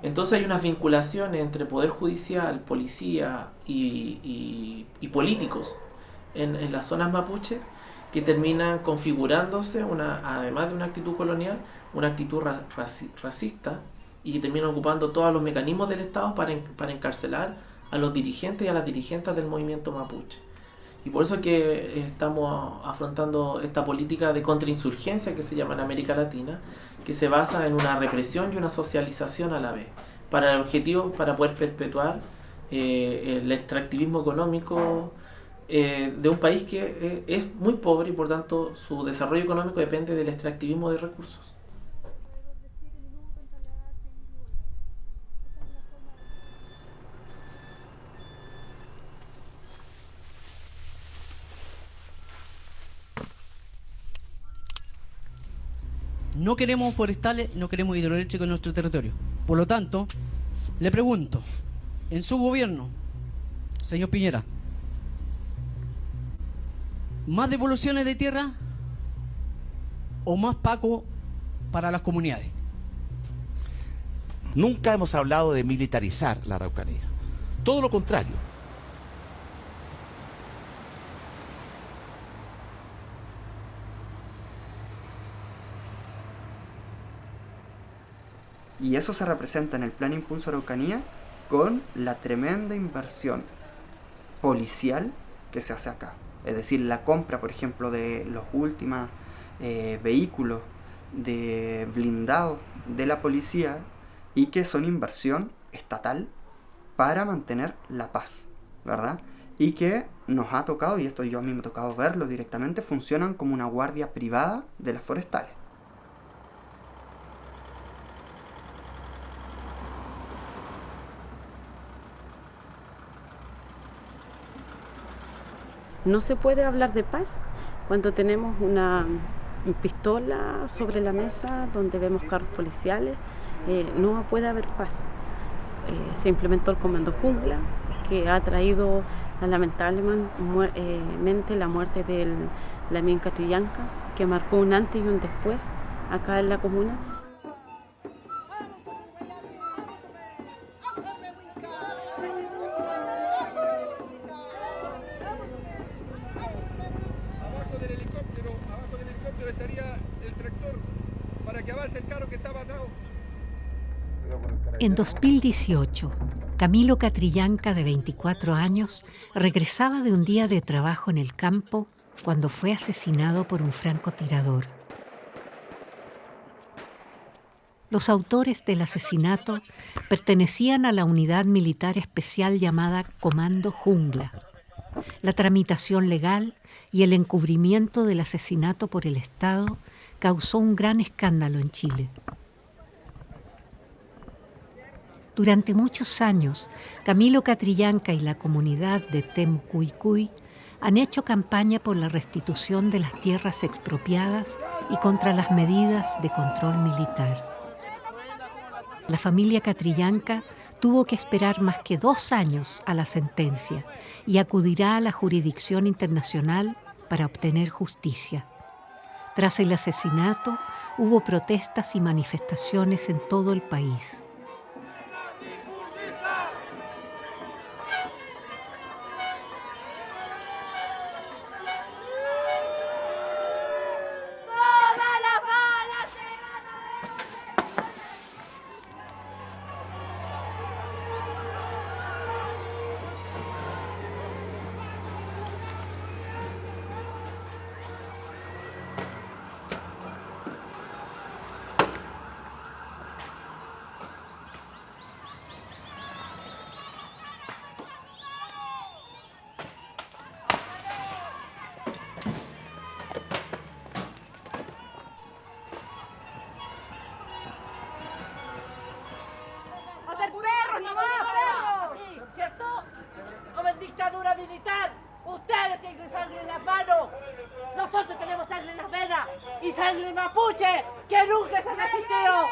Speaker 15: Entonces hay unas vinculaciones entre poder judicial, policía y políticos en las zonas mapuche que terminan configurándose, además de una actitud colonial, una actitud racista, y que terminan ocupando todos los mecanismos del Estado para encarcelar a los dirigentes y a las dirigentes del movimiento mapuche. Y por eso es que estamos afrontando esta política de contrainsurgencia que se llama en América Latina, que se basa en una represión y una socialización a la vez, para el objetivo, para poder perpetuar el extractivismo económico de un país que es muy pobre y por tanto su desarrollo económico depende del extractivismo de recursos.
Speaker 16: No queremos forestales, no queremos hidroeléctricos en nuestro territorio. Por lo tanto, le pregunto, en su gobierno, señor Piñera, ¿más devoluciones de tierra o más pago para las comunidades?
Speaker 25: Nunca hemos hablado de militarizar la Araucanía.
Speaker 4: todo lo contrario.
Speaker 13: Y eso se representa en el Plan Impulso Araucanía con la tremenda inversión policial que se hace acá. Es decir, la compra, por ejemplo, de los últimos vehículos de blindados de la policía, y que son inversión estatal para mantener la paz, ¿verdad? Y que nos ha tocado, y esto yo a mí me ha tocado verlo directamente, funcionan como una guardia privada de las forestales.
Speaker 17: No se puede hablar de paz cuando tenemos una pistola sobre la mesa donde vemos carros policiales. No puede haber paz. Se implementó el Comando Jungla, que ha traído lamentablemente la muerte del Lamín Catrillanca, que marcó un antes y un después acá en la comuna.
Speaker 18: Abajo del helicóptero estaría el tractor para que avance el carro que estaba atado.
Speaker 1: En 2018, Camilo Catrillanca, de 24 años, regresaba de un día de trabajo en el campo cuando fue asesinado por un francotirador. Los autores del asesinato pertenecían a la unidad militar especial llamada Comando Jungla. La tramitación legal y el encubrimiento del asesinato por el Estado causó un gran escándalo en Chile. Durante muchos años, Camilo Catrillanca y la comunidad de Temcuycuy han hecho campaña por la restitución de las tierras expropiadas y contra las medidas de control militar. La familia Catrillanca tuvo que esperar más que 2 años a la sentencia y acudirá a la jurisdicción internacional para obtener justicia. Tras el asesinato, hubo protestas y manifestaciones en todo el país.
Speaker 25: Dictadura militar, ustedes tienen sangre en las manos, nosotros tenemos sangre en las venas y sangre mapuche que nunca se ha resistido.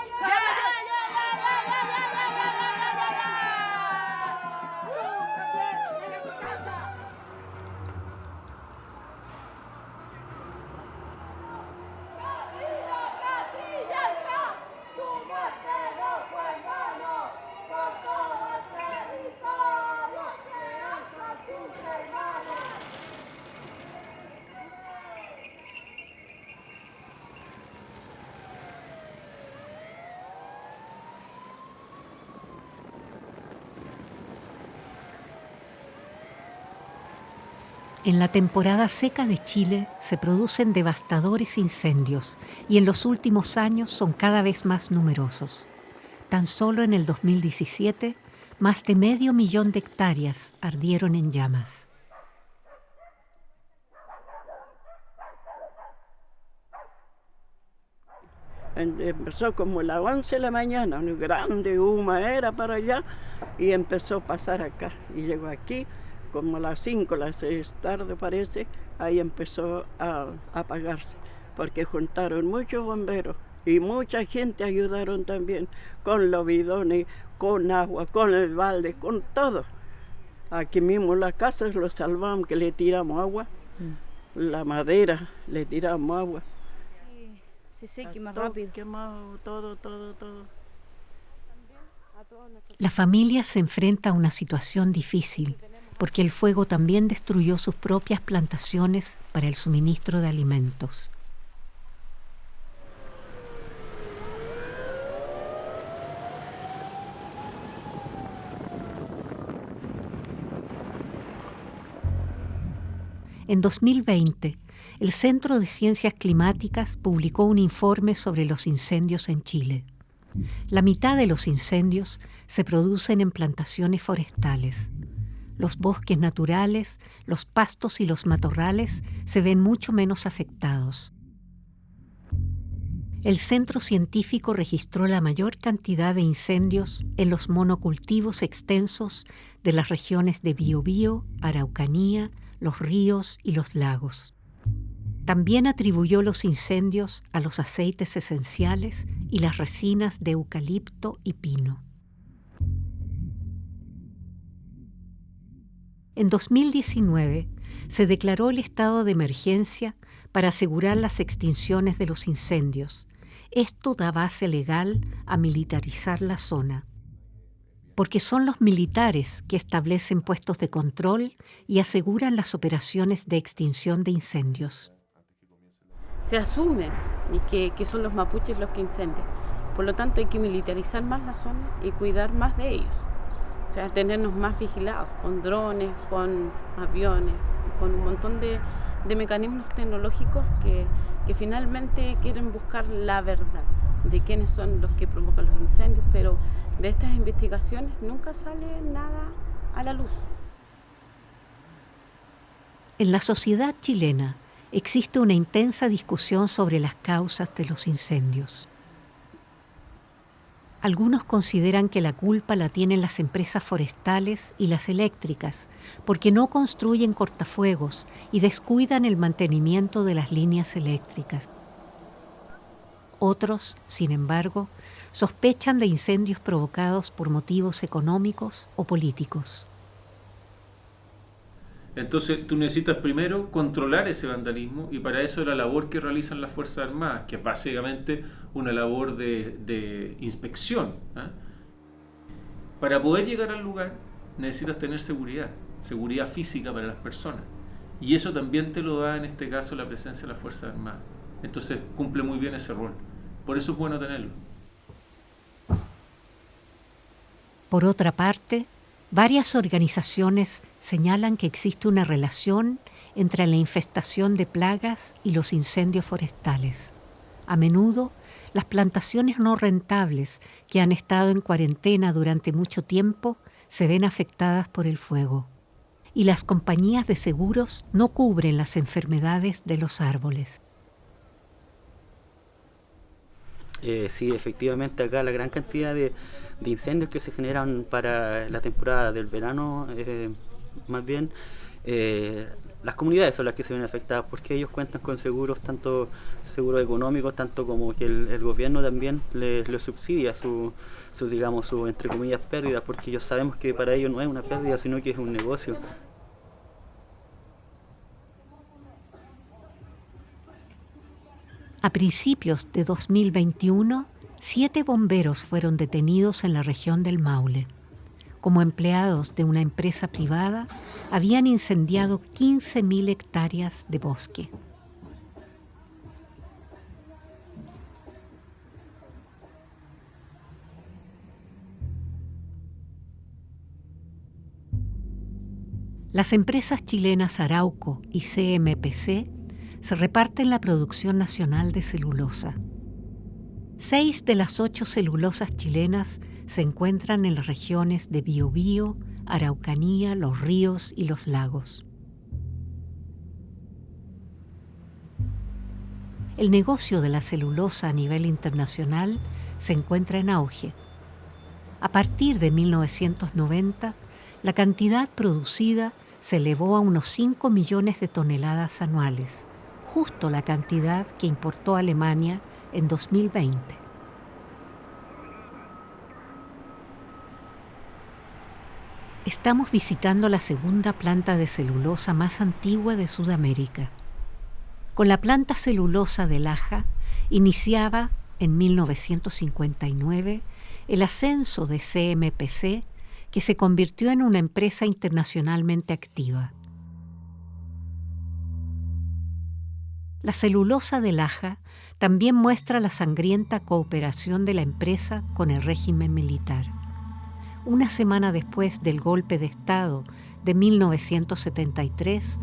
Speaker 1: En la temporada seca de Chile se producen devastadores incendios y en los últimos años son cada vez más numerosos. Tan solo en el 2017, más de 500.000 hectáreas ardieron en llamas.
Speaker 26: Empezó como a las 11 de la mañana, una grande huma era para allá, y empezó a pasar acá. Y llegó aquí como a las 5, las 6 tarde parece, ahí empezó a apagarse, porque juntaron muchos bomberos y mucha gente ayudaron también con los bidones, con agua, con el balde, con todo. Aquí mismo las casas lo salvamos, que le tiramos agua, la madera le tiramos agua.
Speaker 25: Se seque más
Speaker 26: todo
Speaker 25: rápido.
Speaker 26: Quemado, todo.
Speaker 1: La familia se enfrenta a una situación difícil porque el fuego también destruyó sus propias plantaciones para el suministro de alimentos. En 2020, el Centro de Ciencias Climáticas publicó un informe sobre los incendios en Chile. La mitad de los incendios se producen en plantaciones forestales. Los bosques naturales, los pastos y los matorrales se ven mucho menos afectados. El centro científico registró la mayor cantidad de incendios en los monocultivos extensos de las regiones de Biobío, Araucanía, los ríos y los lagos. También atribuyó los incendios a los aceites esenciales y las resinas de eucalipto y pino. En 2019 se declaró el estado de emergencia para asegurar las extinciones de los incendios. Esto da base legal a militarizar la zona, porque son los militares que establecen puestos de control y aseguran las operaciones de extinción de incendios.
Speaker 17: Se asume que son los mapuches los que incendian. Por lo tanto, hay que militarizar más la zona y cuidar más de ellos. O sea, tenernos más vigilados, con drones, con aviones, con un montón de mecanismos tecnológicos que finalmente quieren buscar la verdad de quiénes son los que provocan los incendios, pero de estas investigaciones nunca sale nada a la luz.
Speaker 1: En la sociedad chilena existe una intensa discusión sobre las causas de los incendios. Algunos consideran que la culpa la tienen las empresas forestales y las eléctricas, porque no construyen cortafuegos y descuidan el mantenimiento de las líneas eléctricas. Otros, sin embargo, sospechan de incendios provocados por motivos económicos o políticos.
Speaker 6: Entonces tú necesitas primero controlar ese vandalismo, y para eso la labor que realizan las Fuerzas Armadas, que es básicamente una labor de inspección. Para poder llegar al lugar necesitas tener seguridad física para las personas, y eso también te lo da en este caso la presencia de las Fuerzas Armadas. Entonces cumple muy bien ese rol, por eso es bueno tenerlo.
Speaker 1: Por otra parte, varias organizaciones señalan que existe una relación entre la infestación de plagas y los incendios forestales. A menudo, las plantaciones no rentables que han estado en cuarentena durante mucho tiempo se ven afectadas por el fuego. Y las compañías de seguros no cubren las enfermedades de los árboles.
Speaker 3: Sí, efectivamente acá la gran cantidad de incendios que se generan para la temporada del verano, más bien, las comunidades son las que se ven afectadas porque ellos cuentan con seguros, tanto seguros económicos, tanto como que el gobierno también les subsidia su entre comillas pérdidas, porque ellos sabemos que para ellos no es una pérdida, sino que es un negocio.
Speaker 1: A principios de 2021, 7 bomberos fueron detenidos en la región del Maule. Como empleados de una empresa privada, habían incendiado 15.000 hectáreas de bosque. Las empresas chilenas Arauco y CMPC se reparten la producción nacional de celulosa. 6 de las 8 celulosas chilenas se encuentran en las regiones de Biobío, Araucanía, los ríos y los lagos. El negocio de la celulosa a nivel internacional se encuentra en auge. A partir de 1990, la cantidad producida se elevó a unos 5 millones de toneladas anuales, justo la cantidad que importó Alemania en 2020. Estamos visitando la segunda planta de celulosa más antigua de Sudamérica. Con la planta celulosa de Laja, iniciaba en 1959 el ascenso de CMPC, que se convirtió en una empresa internacionalmente activa. La celulosa de Laja también muestra la sangrienta cooperación de la empresa con el régimen militar. Una semana después del golpe de Estado de 1973,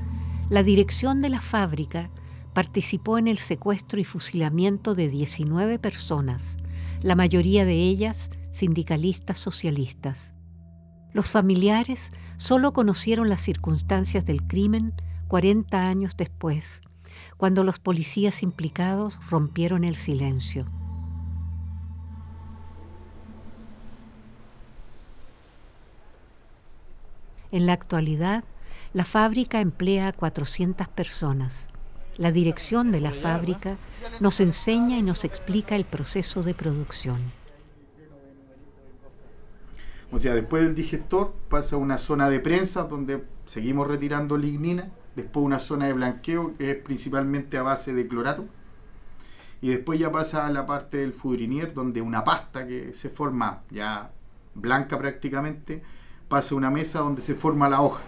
Speaker 1: la dirección de la fábrica participó en el secuestro y fusilamiento de 19 personas, la mayoría de ellas sindicalistas socialistas. Los familiares solo conocieron las circunstancias del crimen 40 años después, cuando los policías implicados rompieron el silencio. En la actualidad, la fábrica emplea a 400 personas. La dirección de la fábrica nos enseña y nos explica el proceso de producción.
Speaker 4: O sea, después del digestor pasa a una zona de prensa donde seguimos retirando lignina, después una zona de blanqueo que es principalmente a base de clorato, y después ya pasa a la parte del foudrinier donde una pasta que se forma ya blanca prácticamente pasa a una mesa donde se forma la hoja.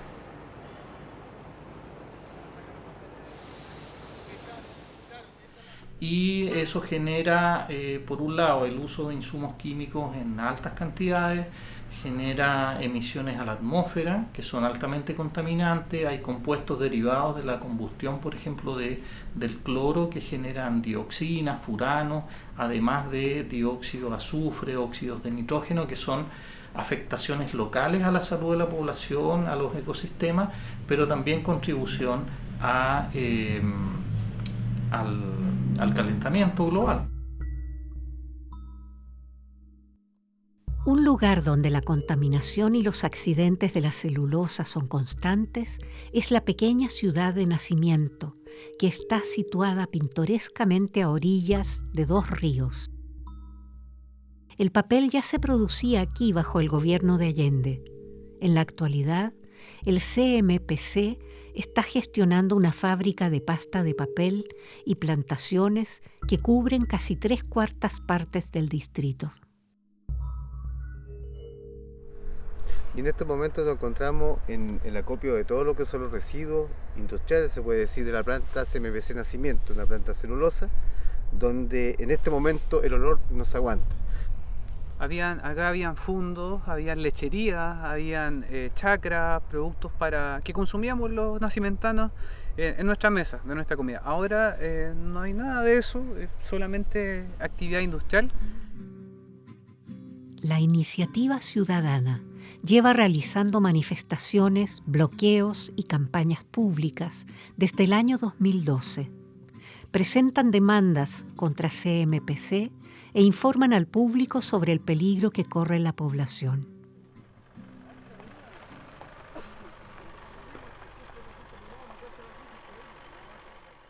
Speaker 12: Y eso genera, por un lado, el uso de insumos químicos en altas cantidades, genera emisiones a la atmósfera que son altamente contaminantes. Hay compuestos derivados de la combustión, por ejemplo, del cloro, que generan dioxinas, furanos, además de dióxido de azufre, óxidos de nitrógeno, que son afectaciones locales a la salud de la población, a los ecosistemas, pero también contribución al calentamiento global.
Speaker 1: Un lugar donde la contaminación y los accidentes de la celulosa son constantes es la pequeña ciudad de Nacimiento, que está situada pintorescamente a orillas de 2 ríos. El papel ya se producía aquí bajo el gobierno de Allende. En la actualidad, el CMPC está gestionando una fábrica de pasta de papel y plantaciones que cubren casi 3/4 partes del distrito.
Speaker 5: Y en estos momentos nos encontramos en el acopio de todo lo que son los residuos industriales, se puede decir, de la planta CMPC Nacimiento, una planta celulosa, donde en este momento el olor no se aguanta.
Speaker 11: Acá habían fundos, habían lecherías, habían chacras, productos que consumíamos los nacimentanos en nuestra mesa, de nuestra comida. Ahora no hay nada de eso, es solamente actividad industrial.
Speaker 1: La iniciativa ciudadana lleva realizando manifestaciones, bloqueos y campañas públicas desde el año 2012. Presentan demandas contra CMPC e informan al público sobre el peligro que corre la población.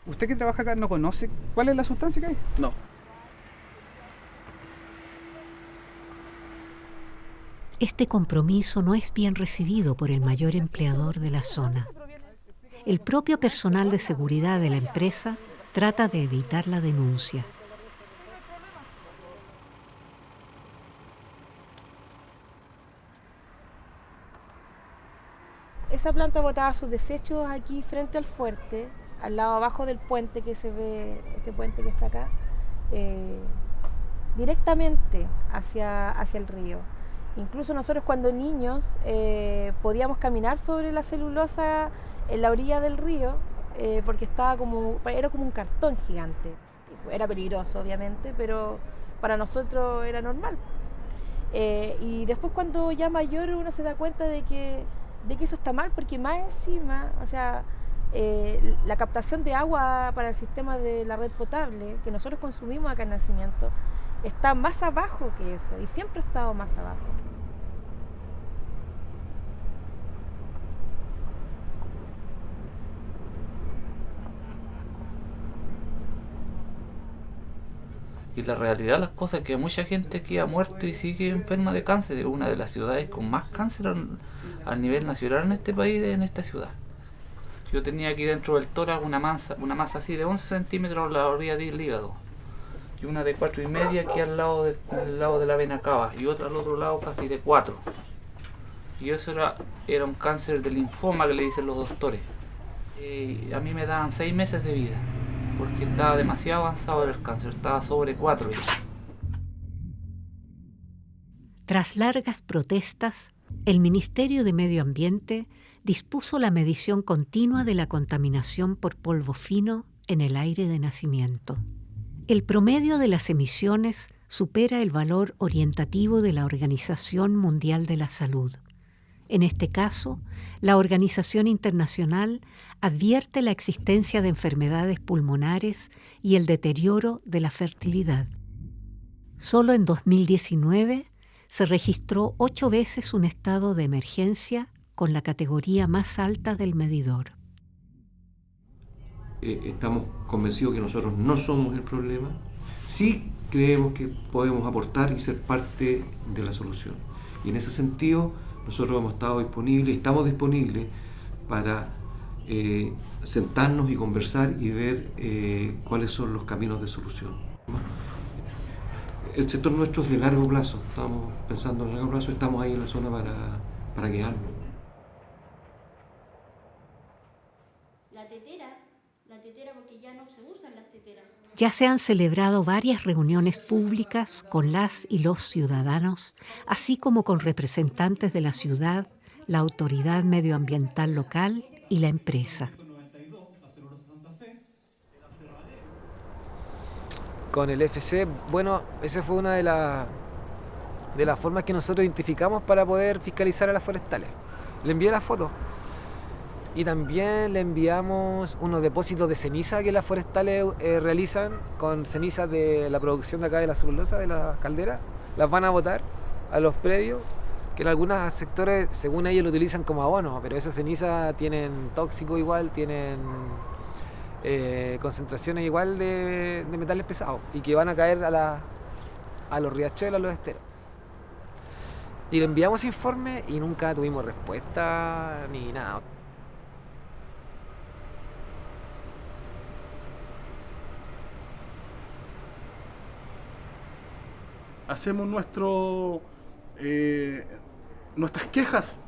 Speaker 20: ¿Usted que trabaja acá no conoce cuál es la sustancia que hay?
Speaker 5: No.
Speaker 1: Este compromiso no es bien recibido por el mayor empleador de la zona. El propio personal de seguridad de la empresa trata de evitar la denuncia.
Speaker 22: Esa planta botaba sus desechos aquí frente al fuerte, al lado abajo del puente que se ve, este puente que está acá, directamente hacia el río. Incluso nosotros cuando niños podíamos caminar sobre la celulosa en la orilla del río porque era como un cartón gigante. Era peligroso obviamente, pero para nosotros era normal. Y después cuando ya mayor uno se da cuenta de que eso está mal, porque más encima, o sea, la captación de agua para el sistema de la red potable que nosotros consumimos acá en Nacimiento está más abajo que eso y siempre ha estado más abajo.
Speaker 23: Y la realidad de las cosas es que hay mucha gente que ha muerto y sigue enferma de cáncer. Es una de las ciudades con más cáncer a nivel nacional en este país, en esta ciudad. Yo tenía aquí dentro del tórax una masa así de 11 centímetros a la orilla del hígado. y una de 4,5 aquí al lado de la vena cava y otra al otro lado casi de 4. Y eso era un cáncer de linfoma que le dicen los doctores. A mí me daban 6 meses de vida porque estaba demasiado avanzado el cáncer, estaba sobre 4 ya.
Speaker 1: Tras largas protestas, el Ministerio de Medio Ambiente dispuso la medición continua de la contaminación por polvo fino en el aire de nacimiento. El promedio de las emisiones supera el valor orientativo de la Organización Mundial de la Salud. En este caso, la Organización Internacional advierte la existencia de enfermedades pulmonares y el deterioro de la fertilidad. Solo en 2019 se registró 8 veces un estado de emergencia con la categoría más alta del medidor.
Speaker 2: Estamos convencidos que nosotros no somos el problema. Sí creemos que podemos aportar y ser parte de la solución. Y en ese sentido, nosotros hemos estado disponibles, estamos disponibles para sentarnos y conversar y ver cuáles son los caminos de solución. El sector nuestro es de largo plazo, estamos pensando en largo plazo, estamos ahí en la zona para quedarnos.
Speaker 8: La tetera porque ya no se usan las teteras.
Speaker 1: Ya se han celebrado varias reuniones públicas con las y los ciudadanos, así como con representantes de la ciudad, la autoridad medioambiental local y la empresa.
Speaker 9: Con el FC, bueno, esa fue una de las formas que nosotros identificamos para poder fiscalizar a las forestales. Le envié la foto y también le enviamos unos depósitos de ceniza que las forestales realizan con cenizas de la producción de acá de la celulosa, de la caldera. Las van a botar a los predios, que en algunos sectores, según ellos, lo utilizan como abono, pero esas cenizas tienen tóxico igual, tienen concentraciones igual de metales pesados y que van a caer a los riachuelos, a los esteros. Y le enviamos informe y nunca tuvimos respuesta ni nada.
Speaker 19: Hacemos nuestras quejas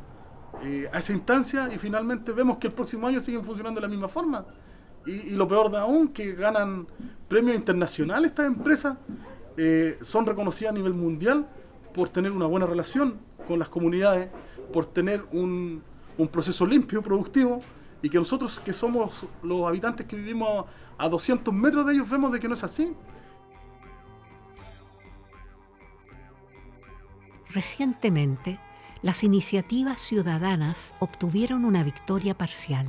Speaker 19: a esa instancia y finalmente vemos que el próximo año siguen funcionando de la misma forma. Y lo peor de aún, que ganan premios internacionales estas empresas, son reconocidas a nivel mundial por tener una buena relación con las comunidades, por tener un proceso limpio, productivo, y que nosotros, que somos los habitantes que vivimos a 200 metros de ellos, vemos de que no es así.
Speaker 1: Recientemente, las iniciativas ciudadanas obtuvieron una victoria parcial.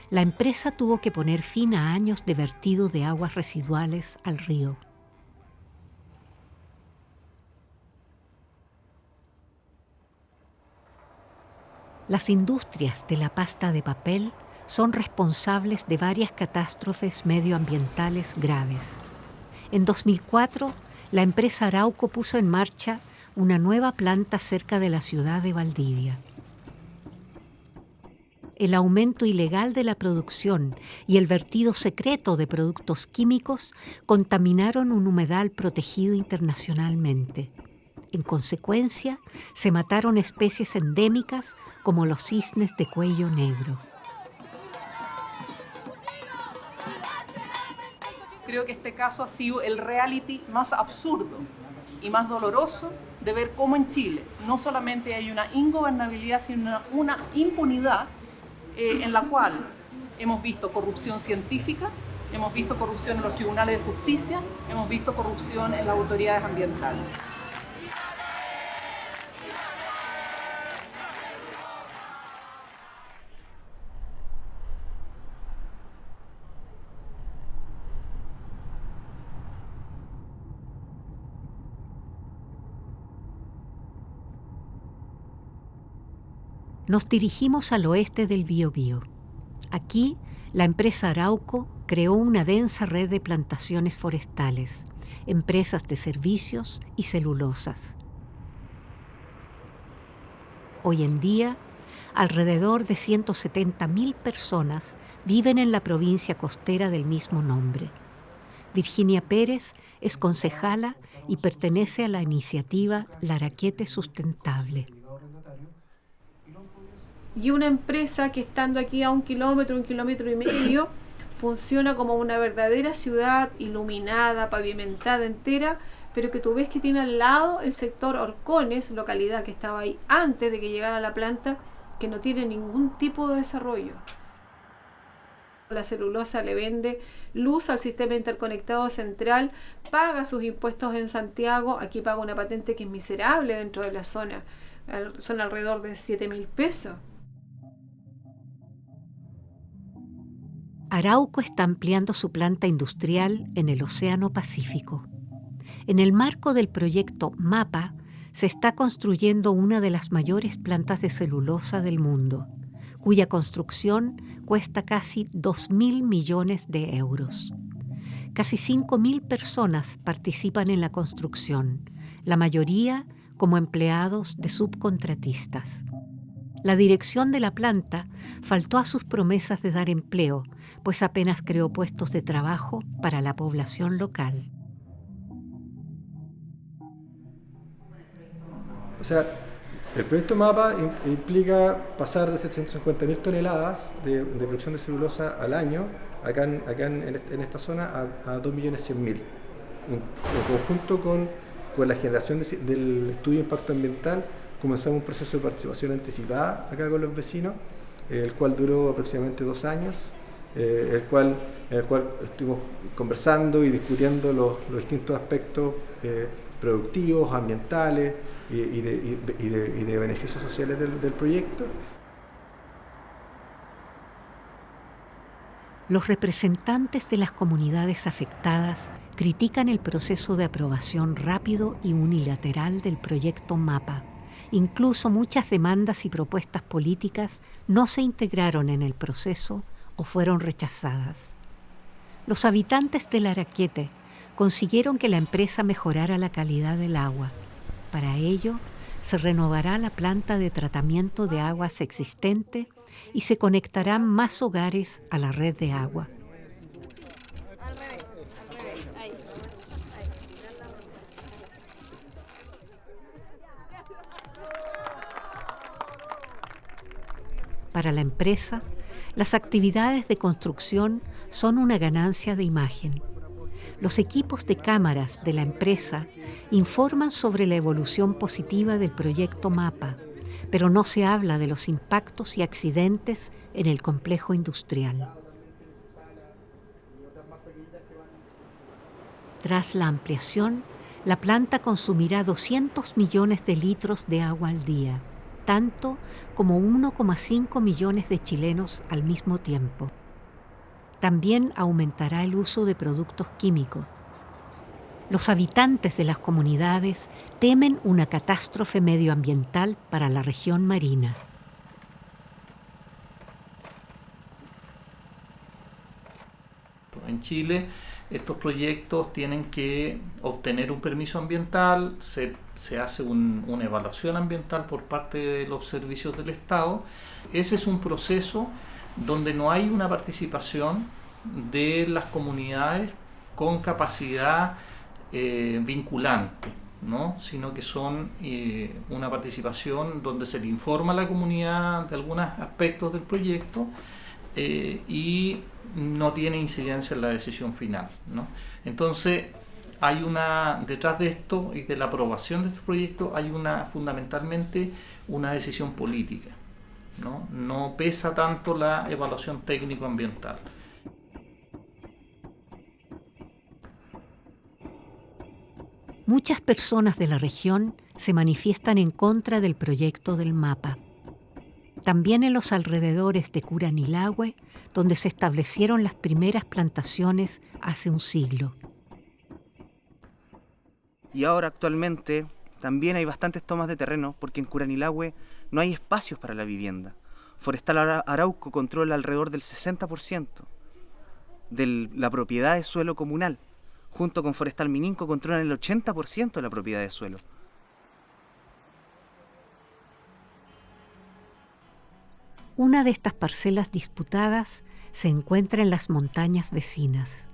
Speaker 1: La empresa tuvo que poner fin a años de vertido de aguas residuales al río. Las industrias de la pasta de papel son responsables de varias catástrofes medioambientales graves. En 2004, la empresa Arauco puso en marcha una nueva planta cerca de la ciudad de Valdivia. El aumento ilegal de la producción y el vertido secreto de productos químicos contaminaron un humedal protegido internacionalmente. En consecuencia, se mataron especies endémicas como los cisnes de cuello negro.
Speaker 21: Creo que este caso ha sido el reality más absurdo y más doloroso de ver cómo en Chile no solamente hay una ingobernabilidad, sino una impunidad en la cual hemos visto corrupción científica, hemos visto corrupción en los tribunales de justicia, hemos visto corrupción en las autoridades ambientales.
Speaker 1: Nos dirigimos al oeste del Biobío. Aquí, la empresa Arauco creó una densa red de plantaciones forestales, empresas de servicios y celulosas. Hoy en día, alrededor de 170.000 personas viven en la provincia costera del mismo nombre. Virginia Pérez es concejala y pertenece a la iniciativa Laraquete Sustentable.
Speaker 7: Y una empresa que estando aquí a 1 kilómetro, 1,5 kilómetros, funciona como una verdadera ciudad iluminada, pavimentada entera, pero que tú ves que tiene al lado el sector Horcones, localidad que estaba ahí antes de que llegara la planta, que no tiene ningún tipo de desarrollo. La celulosa le vende luz al sistema interconectado central, paga sus impuestos en Santiago, aquí paga una patente que es miserable dentro de la zona, son alrededor de 7.000 pesos.
Speaker 1: Arauco está ampliando su planta industrial en el Océano Pacífico. En el marco del proyecto MAPA, se está construyendo una de las mayores plantas de celulosa del mundo, cuya construcción cuesta casi 2.000 millones de euros. Casi 5.000 personas participan en la construcción, la mayoría como empleados de subcontratistas. La dirección de la planta faltó a sus promesas de dar empleo, pues apenas creó puestos de trabajo para la población local.
Speaker 10: O sea, el proyecto MAPA implica pasar de 750.000 toneladas de producción de celulosa al año, acá en esta zona, a 2.100.000. En conjunto con la generación del estudio de impacto ambiental, comenzamos un proceso de participación anticipada acá con los vecinos, el cual duró aproximadamente 2 años, en el cual estuvimos conversando y discutiendo los distintos aspectos productivos, ambientales y de beneficios sociales del proyecto.
Speaker 1: Los representantes de las comunidades afectadas critican el proceso de aprobación rápido y unilateral del proyecto MAPA. Incluso muchas demandas y propuestas políticas no se integraron en el proceso o fueron rechazadas. Los habitantes de Laraquete consiguieron que la empresa mejorara la calidad del agua. Para ello, se renovará la planta de tratamiento de aguas existente y se conectarán más hogares a la red de agua. Para la empresa, las actividades de construcción son una ganancia de imagen. Los equipos de cámaras de la empresa informan sobre la evolución positiva del proyecto MAPA, pero no se habla de los impactos y accidentes en el complejo industrial. Tras la ampliación, la planta consumirá 200 millones de litros de agua al día, tanto como 1,5 millones de chilenos al mismo tiempo. También aumentará el uso de productos químicos. Los habitantes de las comunidades temen una catástrofe medioambiental para la región marina.
Speaker 12: En Chile, estos proyectos tienen que obtener un permiso ambiental, se hace una evaluación ambiental por parte de los servicios del Estado. Ese es un proceso donde no hay una participación de las comunidades con capacidad vinculante, ¿no? Sino que son una participación donde se le informa a la comunidad de algunos aspectos del proyecto y no tiene incidencia en la decisión final, ¿no? Entonces, detrás de esto y de la aprobación de este proyecto hay fundamentalmente una decisión política, ¿no? No pesa tanto la evaluación técnico-ambiental.
Speaker 1: Muchas personas de la región se manifiestan en contra del proyecto del MAPA. También en los alrededores de Curanilahue, donde se establecieron las primeras plantaciones hace un siglo.
Speaker 13: Y ahora actualmente también hay bastantes tomas de terreno porque en Curanilahue no hay espacios para la vivienda. Forestal Arauco controla alrededor del 60% de la propiedad de suelo comunal. Junto con Forestal Mininco controlan el 80% de la propiedad de suelo.
Speaker 1: Una de estas parcelas disputadas se encuentra en las montañas vecinas.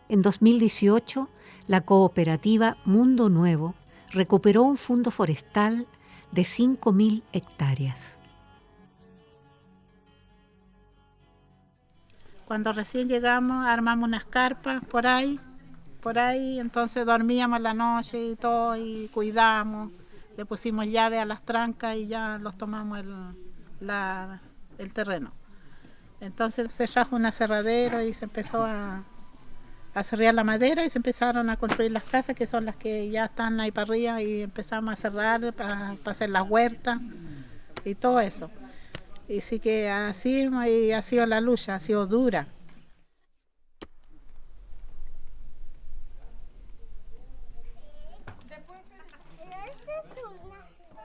Speaker 1: En 2018, la cooperativa Mundo Nuevo recuperó un fondo forestal de 5.000 hectáreas.
Speaker 14: Cuando recién llegamos, armamos unas carpas por ahí, entonces dormíamos la noche y todo, y cuidamos, le pusimos llave a las trancas y ya los tomamos el terreno. Entonces se trajo un aserradero y se empezó a cerrar la madera y se empezaron a construir las casas, que son las que ya están ahí para arriba, y empezamos a cerrar para hacer las huertas y todo eso. Y sí que así y ha sido la lucha, ha sido dura.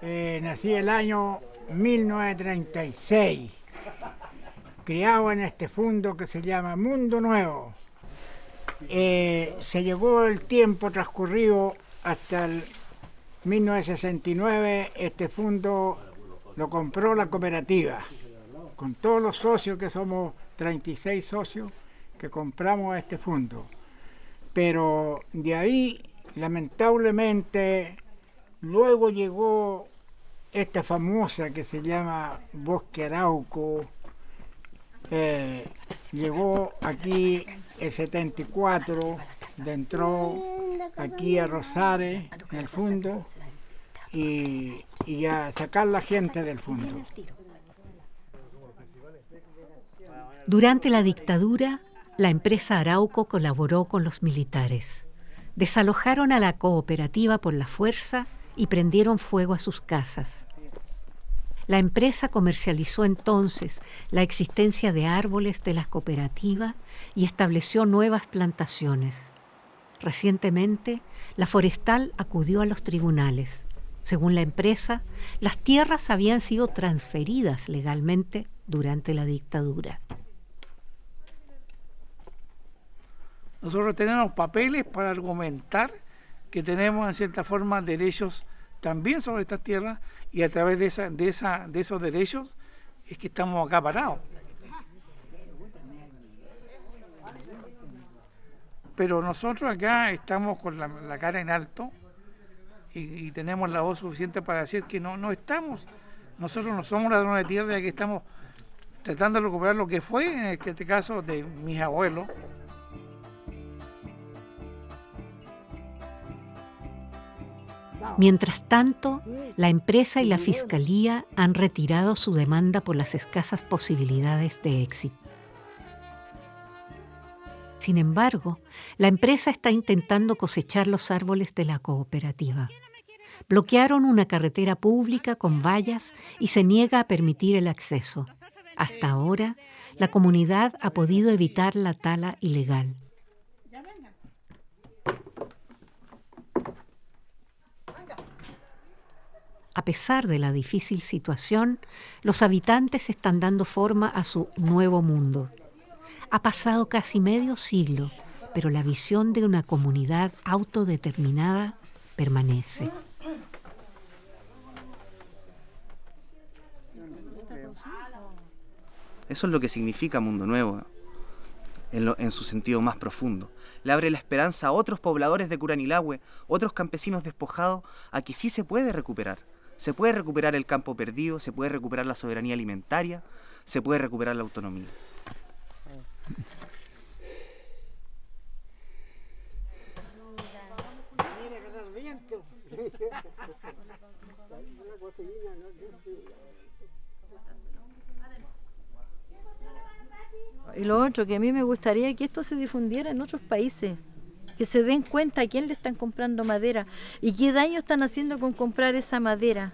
Speaker 15: Nací el año 1936, criado en este fondo que se llama Mundo Nuevo. Se llegó el tiempo transcurrido hasta el 1969, este fondo lo compró la cooperativa, con todos los socios, que somos 36 socios que compramos este fondo. Pero de ahí, lamentablemente, luego llegó esta famosa que se llama Bosque Arauco, llegó aquí el 74, entró aquí a Rosales, en el fondo, y a sacar la gente del fondo.
Speaker 1: Durante la dictadura, la empresa Arauco colaboró con los militares. Desalojaron a la cooperativa por la fuerza y prendieron fuego a sus casas. La empresa comercializó entonces la existencia de árboles de la cooperativa y estableció nuevas plantaciones. Recientemente, la forestal acudió a los tribunales. Según la empresa, las tierras habían sido transferidas legalmente durante la dictadura.
Speaker 16: Nosotros tenemos papeles para argumentar que tenemos en cierta forma derechos también sobre estas tierras, y a través de esos derechos es que estamos acá parados. Pero nosotros acá estamos con la cara en alto y tenemos la voz suficiente para decir que nosotros no somos ladrones de tierra, ya que estamos tratando de recuperar lo que fue, en este caso, de mis abuelos.
Speaker 1: Mientras tanto, la empresa y la fiscalía han retirado su demanda por las escasas posibilidades de éxito. Sin embargo, la empresa está intentando cosechar los árboles de la cooperativa. Bloquearon una carretera pública con vallas y se niega a permitir el acceso. Hasta ahora, la comunidad ha podido evitar la tala ilegal. A pesar de la difícil situación, los habitantes están dando forma a su nuevo mundo. Ha pasado casi medio siglo, pero la visión de una comunidad autodeterminada permanece.
Speaker 18: Eso es lo que significa Mundo Nuevo, en su sentido más profundo. Le abre la esperanza a otros pobladores de Curanilahue, otros campesinos despojados, a que sí se puede recuperar. Se puede recuperar el campo perdido, se puede recuperar la soberanía alimentaria, se puede recuperar la autonomía.
Speaker 24: Y lo otro, que a mí me gustaría que esto se difundiera en otros países, que se den cuenta a quién le están comprando madera y qué daño están haciendo con comprar esa madera.